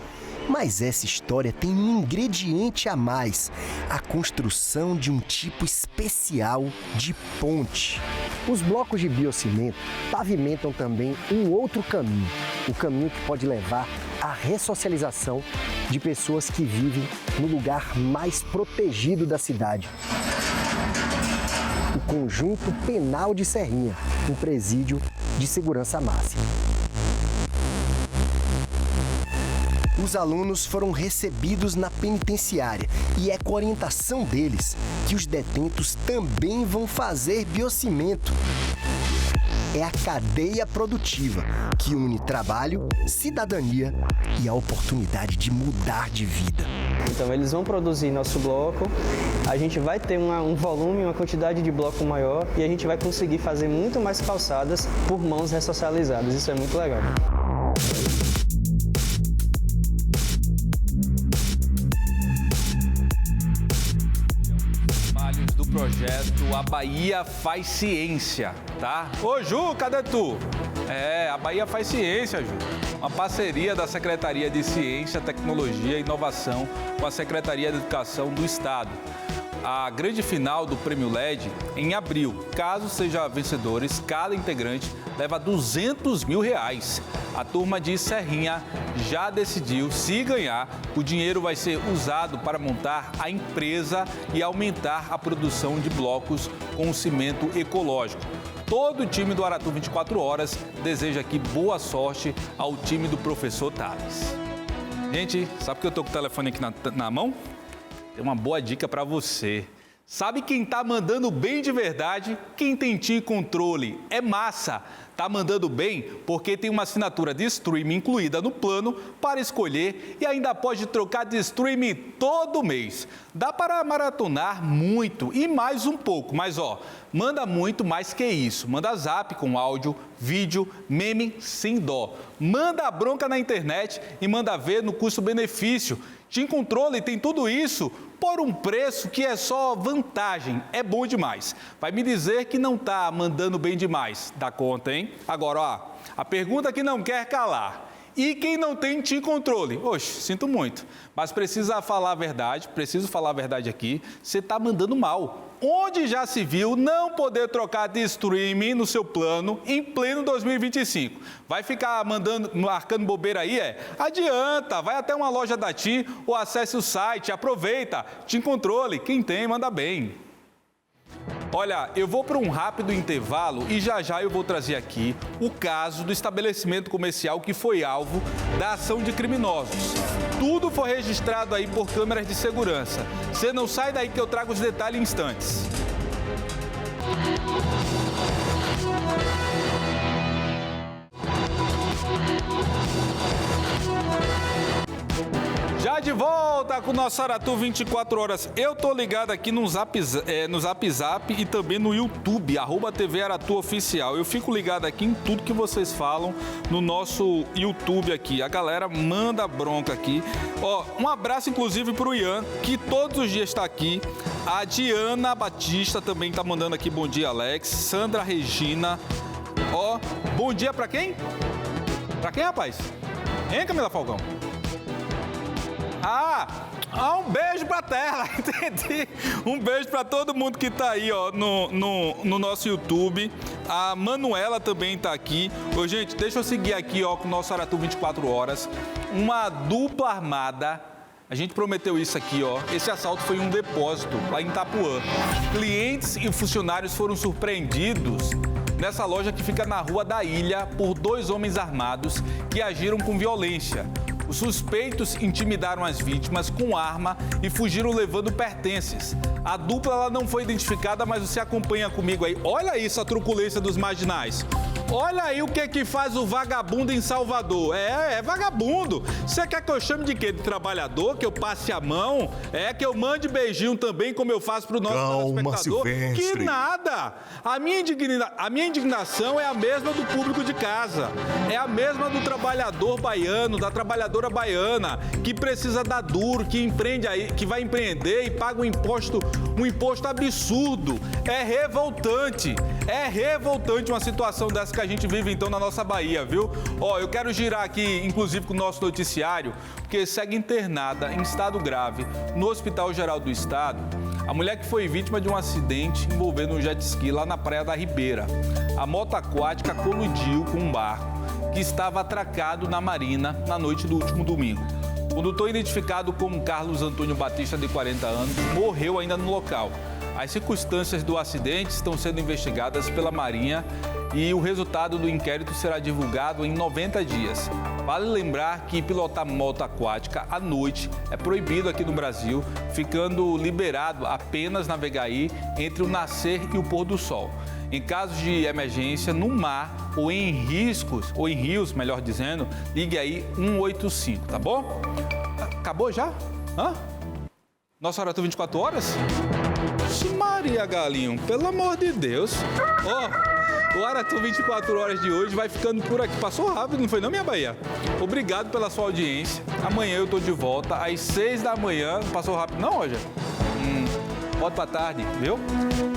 [SPEAKER 8] Mas essa história tem um ingrediente a mais: a construção de um tipo especial de ponte. Os blocos de biocimento pavimentam também um outro caminho, o caminho que pode levar à ressocialização de pessoas que vivem no lugar mais protegido da cidade. O Conjunto Penal de Serrinha, um presídio de segurança máxima. Os alunos foram recebidos na penitenciária e é com a orientação deles que os detentos também vão fazer biocimento. É a cadeia produtiva que une trabalho, cidadania e a oportunidade de mudar de vida.
[SPEAKER 12] Então eles vão produzir nosso bloco, a gente vai ter um volume, uma quantidade de bloco maior e a gente vai conseguir fazer muito mais calçadas por mãos ressocializadas. Isso é muito legal.
[SPEAKER 1] Do projeto A Bahia Faz Ciência, tá? Ô Ju, cadê tu? A Bahia Faz Ciência, Ju. Uma parceria da Secretaria de Ciência, Tecnologia e Inovação com a Secretaria de Educação do Estado. A grande final do Prêmio LED em abril. Caso sejam vencedores, cada integrante leva R$200 mil. A turma de Serrinha já decidiu, se ganhar, o dinheiro vai ser usado para montar a empresa e aumentar a produção de blocos com cimento ecológico. Todo o time do Aratu 24 Horas deseja aqui boa sorte ao time do professor Thales. Gente, sabe que eu tô com o telefone aqui na mão? Tem uma boa dica para você. Sabe quem tá mandando bem de verdade? Quem tem TIM Controle. É massa. Tá mandando bem porque tem uma assinatura de streaming incluída no plano para escolher e ainda pode trocar de streaming todo mês. Dá para maratonar muito e mais um pouco, mas manda muito mais que isso. Manda zap com áudio, vídeo, meme sem dó. Manda a bronca na internet e manda ver no custo-benefício. TIM Controle tem tudo isso por um preço que é só vantagem. É bom demais. Vai me dizer que não tá mandando bem demais. Dá conta, hein? Agora, a pergunta que não quer calar. E quem não tem TIM Controle? Oxe, sinto muito. Mas preciso falar a verdade aqui. Você tá mandando mal. Onde já se viu não poder trocar de streaming no seu plano em pleno 2025? Vai ficar marcando bobeira aí, Adianta, vai até uma loja da TIM ou acesse o site, aproveita. TIM Controle, quem tem, manda bem. Olha, eu vou para um rápido intervalo e já eu vou trazer aqui o caso do estabelecimento comercial que foi alvo da ação de criminosos. Tudo foi registrado aí por câmeras de segurança. Você não sai daí que eu trago os detalhes em instantes. Já de volta com o nosso Aratu 24 horas. Eu tô ligado aqui no Zap Zap e também no YouTube, @TV Aratu Oficial. Eu fico ligado aqui em tudo que vocês falam no nosso YouTube aqui. A galera manda bronca aqui. Ó, um abraço inclusive pro Ian, que todos os dias está aqui. A Diana Batista também tá mandando aqui bom dia, Alex. Sandra Regina. Ó, bom dia pra quem? Pra quem, rapaz? Hein, Camila Falcão? Um beijo pra tela, entendi. Um beijo pra todo mundo que tá aí, ó, no nosso YouTube. A Manuela também tá aqui. Ô, gente, deixa eu seguir aqui, ó, com o nosso Aratu 24 horas. Uma dupla armada. A gente prometeu isso aqui, ó. Esse assalto foi em um depósito lá em Itapuã. Clientes e funcionários foram surpreendidos nessa loja que fica na Rua da Ilha por 2 homens armados que agiram com violência. Os suspeitos intimidaram as vítimas com arma e fugiram levando pertences. A dupla ela não foi identificada, mas você acompanha comigo aí. Olha isso, a truculência dos marginais. Olha aí o que é que faz o vagabundo em Salvador. É vagabundo. Você quer que eu chame de quê? De trabalhador? Que eu passe a mão? Que eu mande beijinho também, como eu faço pro nosso telespectador? Que nada! A minha indignação é a mesma do público de casa. É a mesma do trabalhador baiano, da trabalhadora baiana, que precisa dar duro, que empreende aí, que vai empreender e paga um imposto absurdo. É revoltante uma situação dessa que a gente vive então na nossa Bahia, viu? Ó, eu quero girar aqui, inclusive com o nosso noticiário, porque segue internada em estado grave no Hospital Geral do Estado a mulher que foi vítima de um acidente envolvendo um jet ski lá na Praia da Ribeira. A moto aquática colidiu com um barco que estava atracado na marina na noite do último domingo. O condutor, identificado como Carlos Antônio Batista, de 40 anos, morreu ainda no local. As circunstâncias do acidente estão sendo investigadas pela Marinha e o resultado do inquérito será divulgado em 90 dias. Vale lembrar que pilotar moto aquática à noite é proibido aqui no Brasil, ficando liberado apenas navegar aí entre o nascer e o pôr do sol. Em casos de emergência no mar ou em rios, melhor dizendo, ligue aí 185, tá bom? Acabou já? Nossa Aratu 24 horas? Maria Galinho, pelo amor de Deus. Ó, o Aratu 24 horas de hoje vai ficando por aqui. Passou rápido, não foi não, minha Bahia? Obrigado pela sua audiência. Amanhã eu tô de volta às 6 da manhã. Passou rápido não, Roger? Bota pra tarde, viu?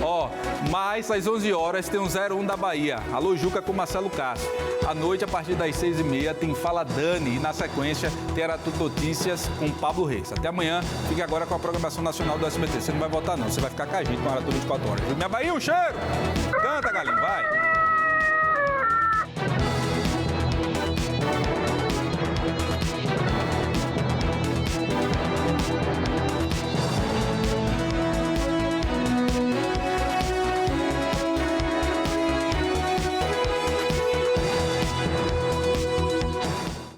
[SPEAKER 1] Ó, mas às 11 horas tem um 01 da Bahia. Alô, Juca com Marcelo Castro. À noite, a partir das 6h30, tem Fala Dani. E na sequência, tem Aratu Notícias com Pablo Reis. Até amanhã. Fique agora com a programação nacional do SBT. Você não vai votar, não. Você vai ficar com a gente com a Aratu 24 horas. Minha Bahia, um cheiro! Canta, galinha, vai!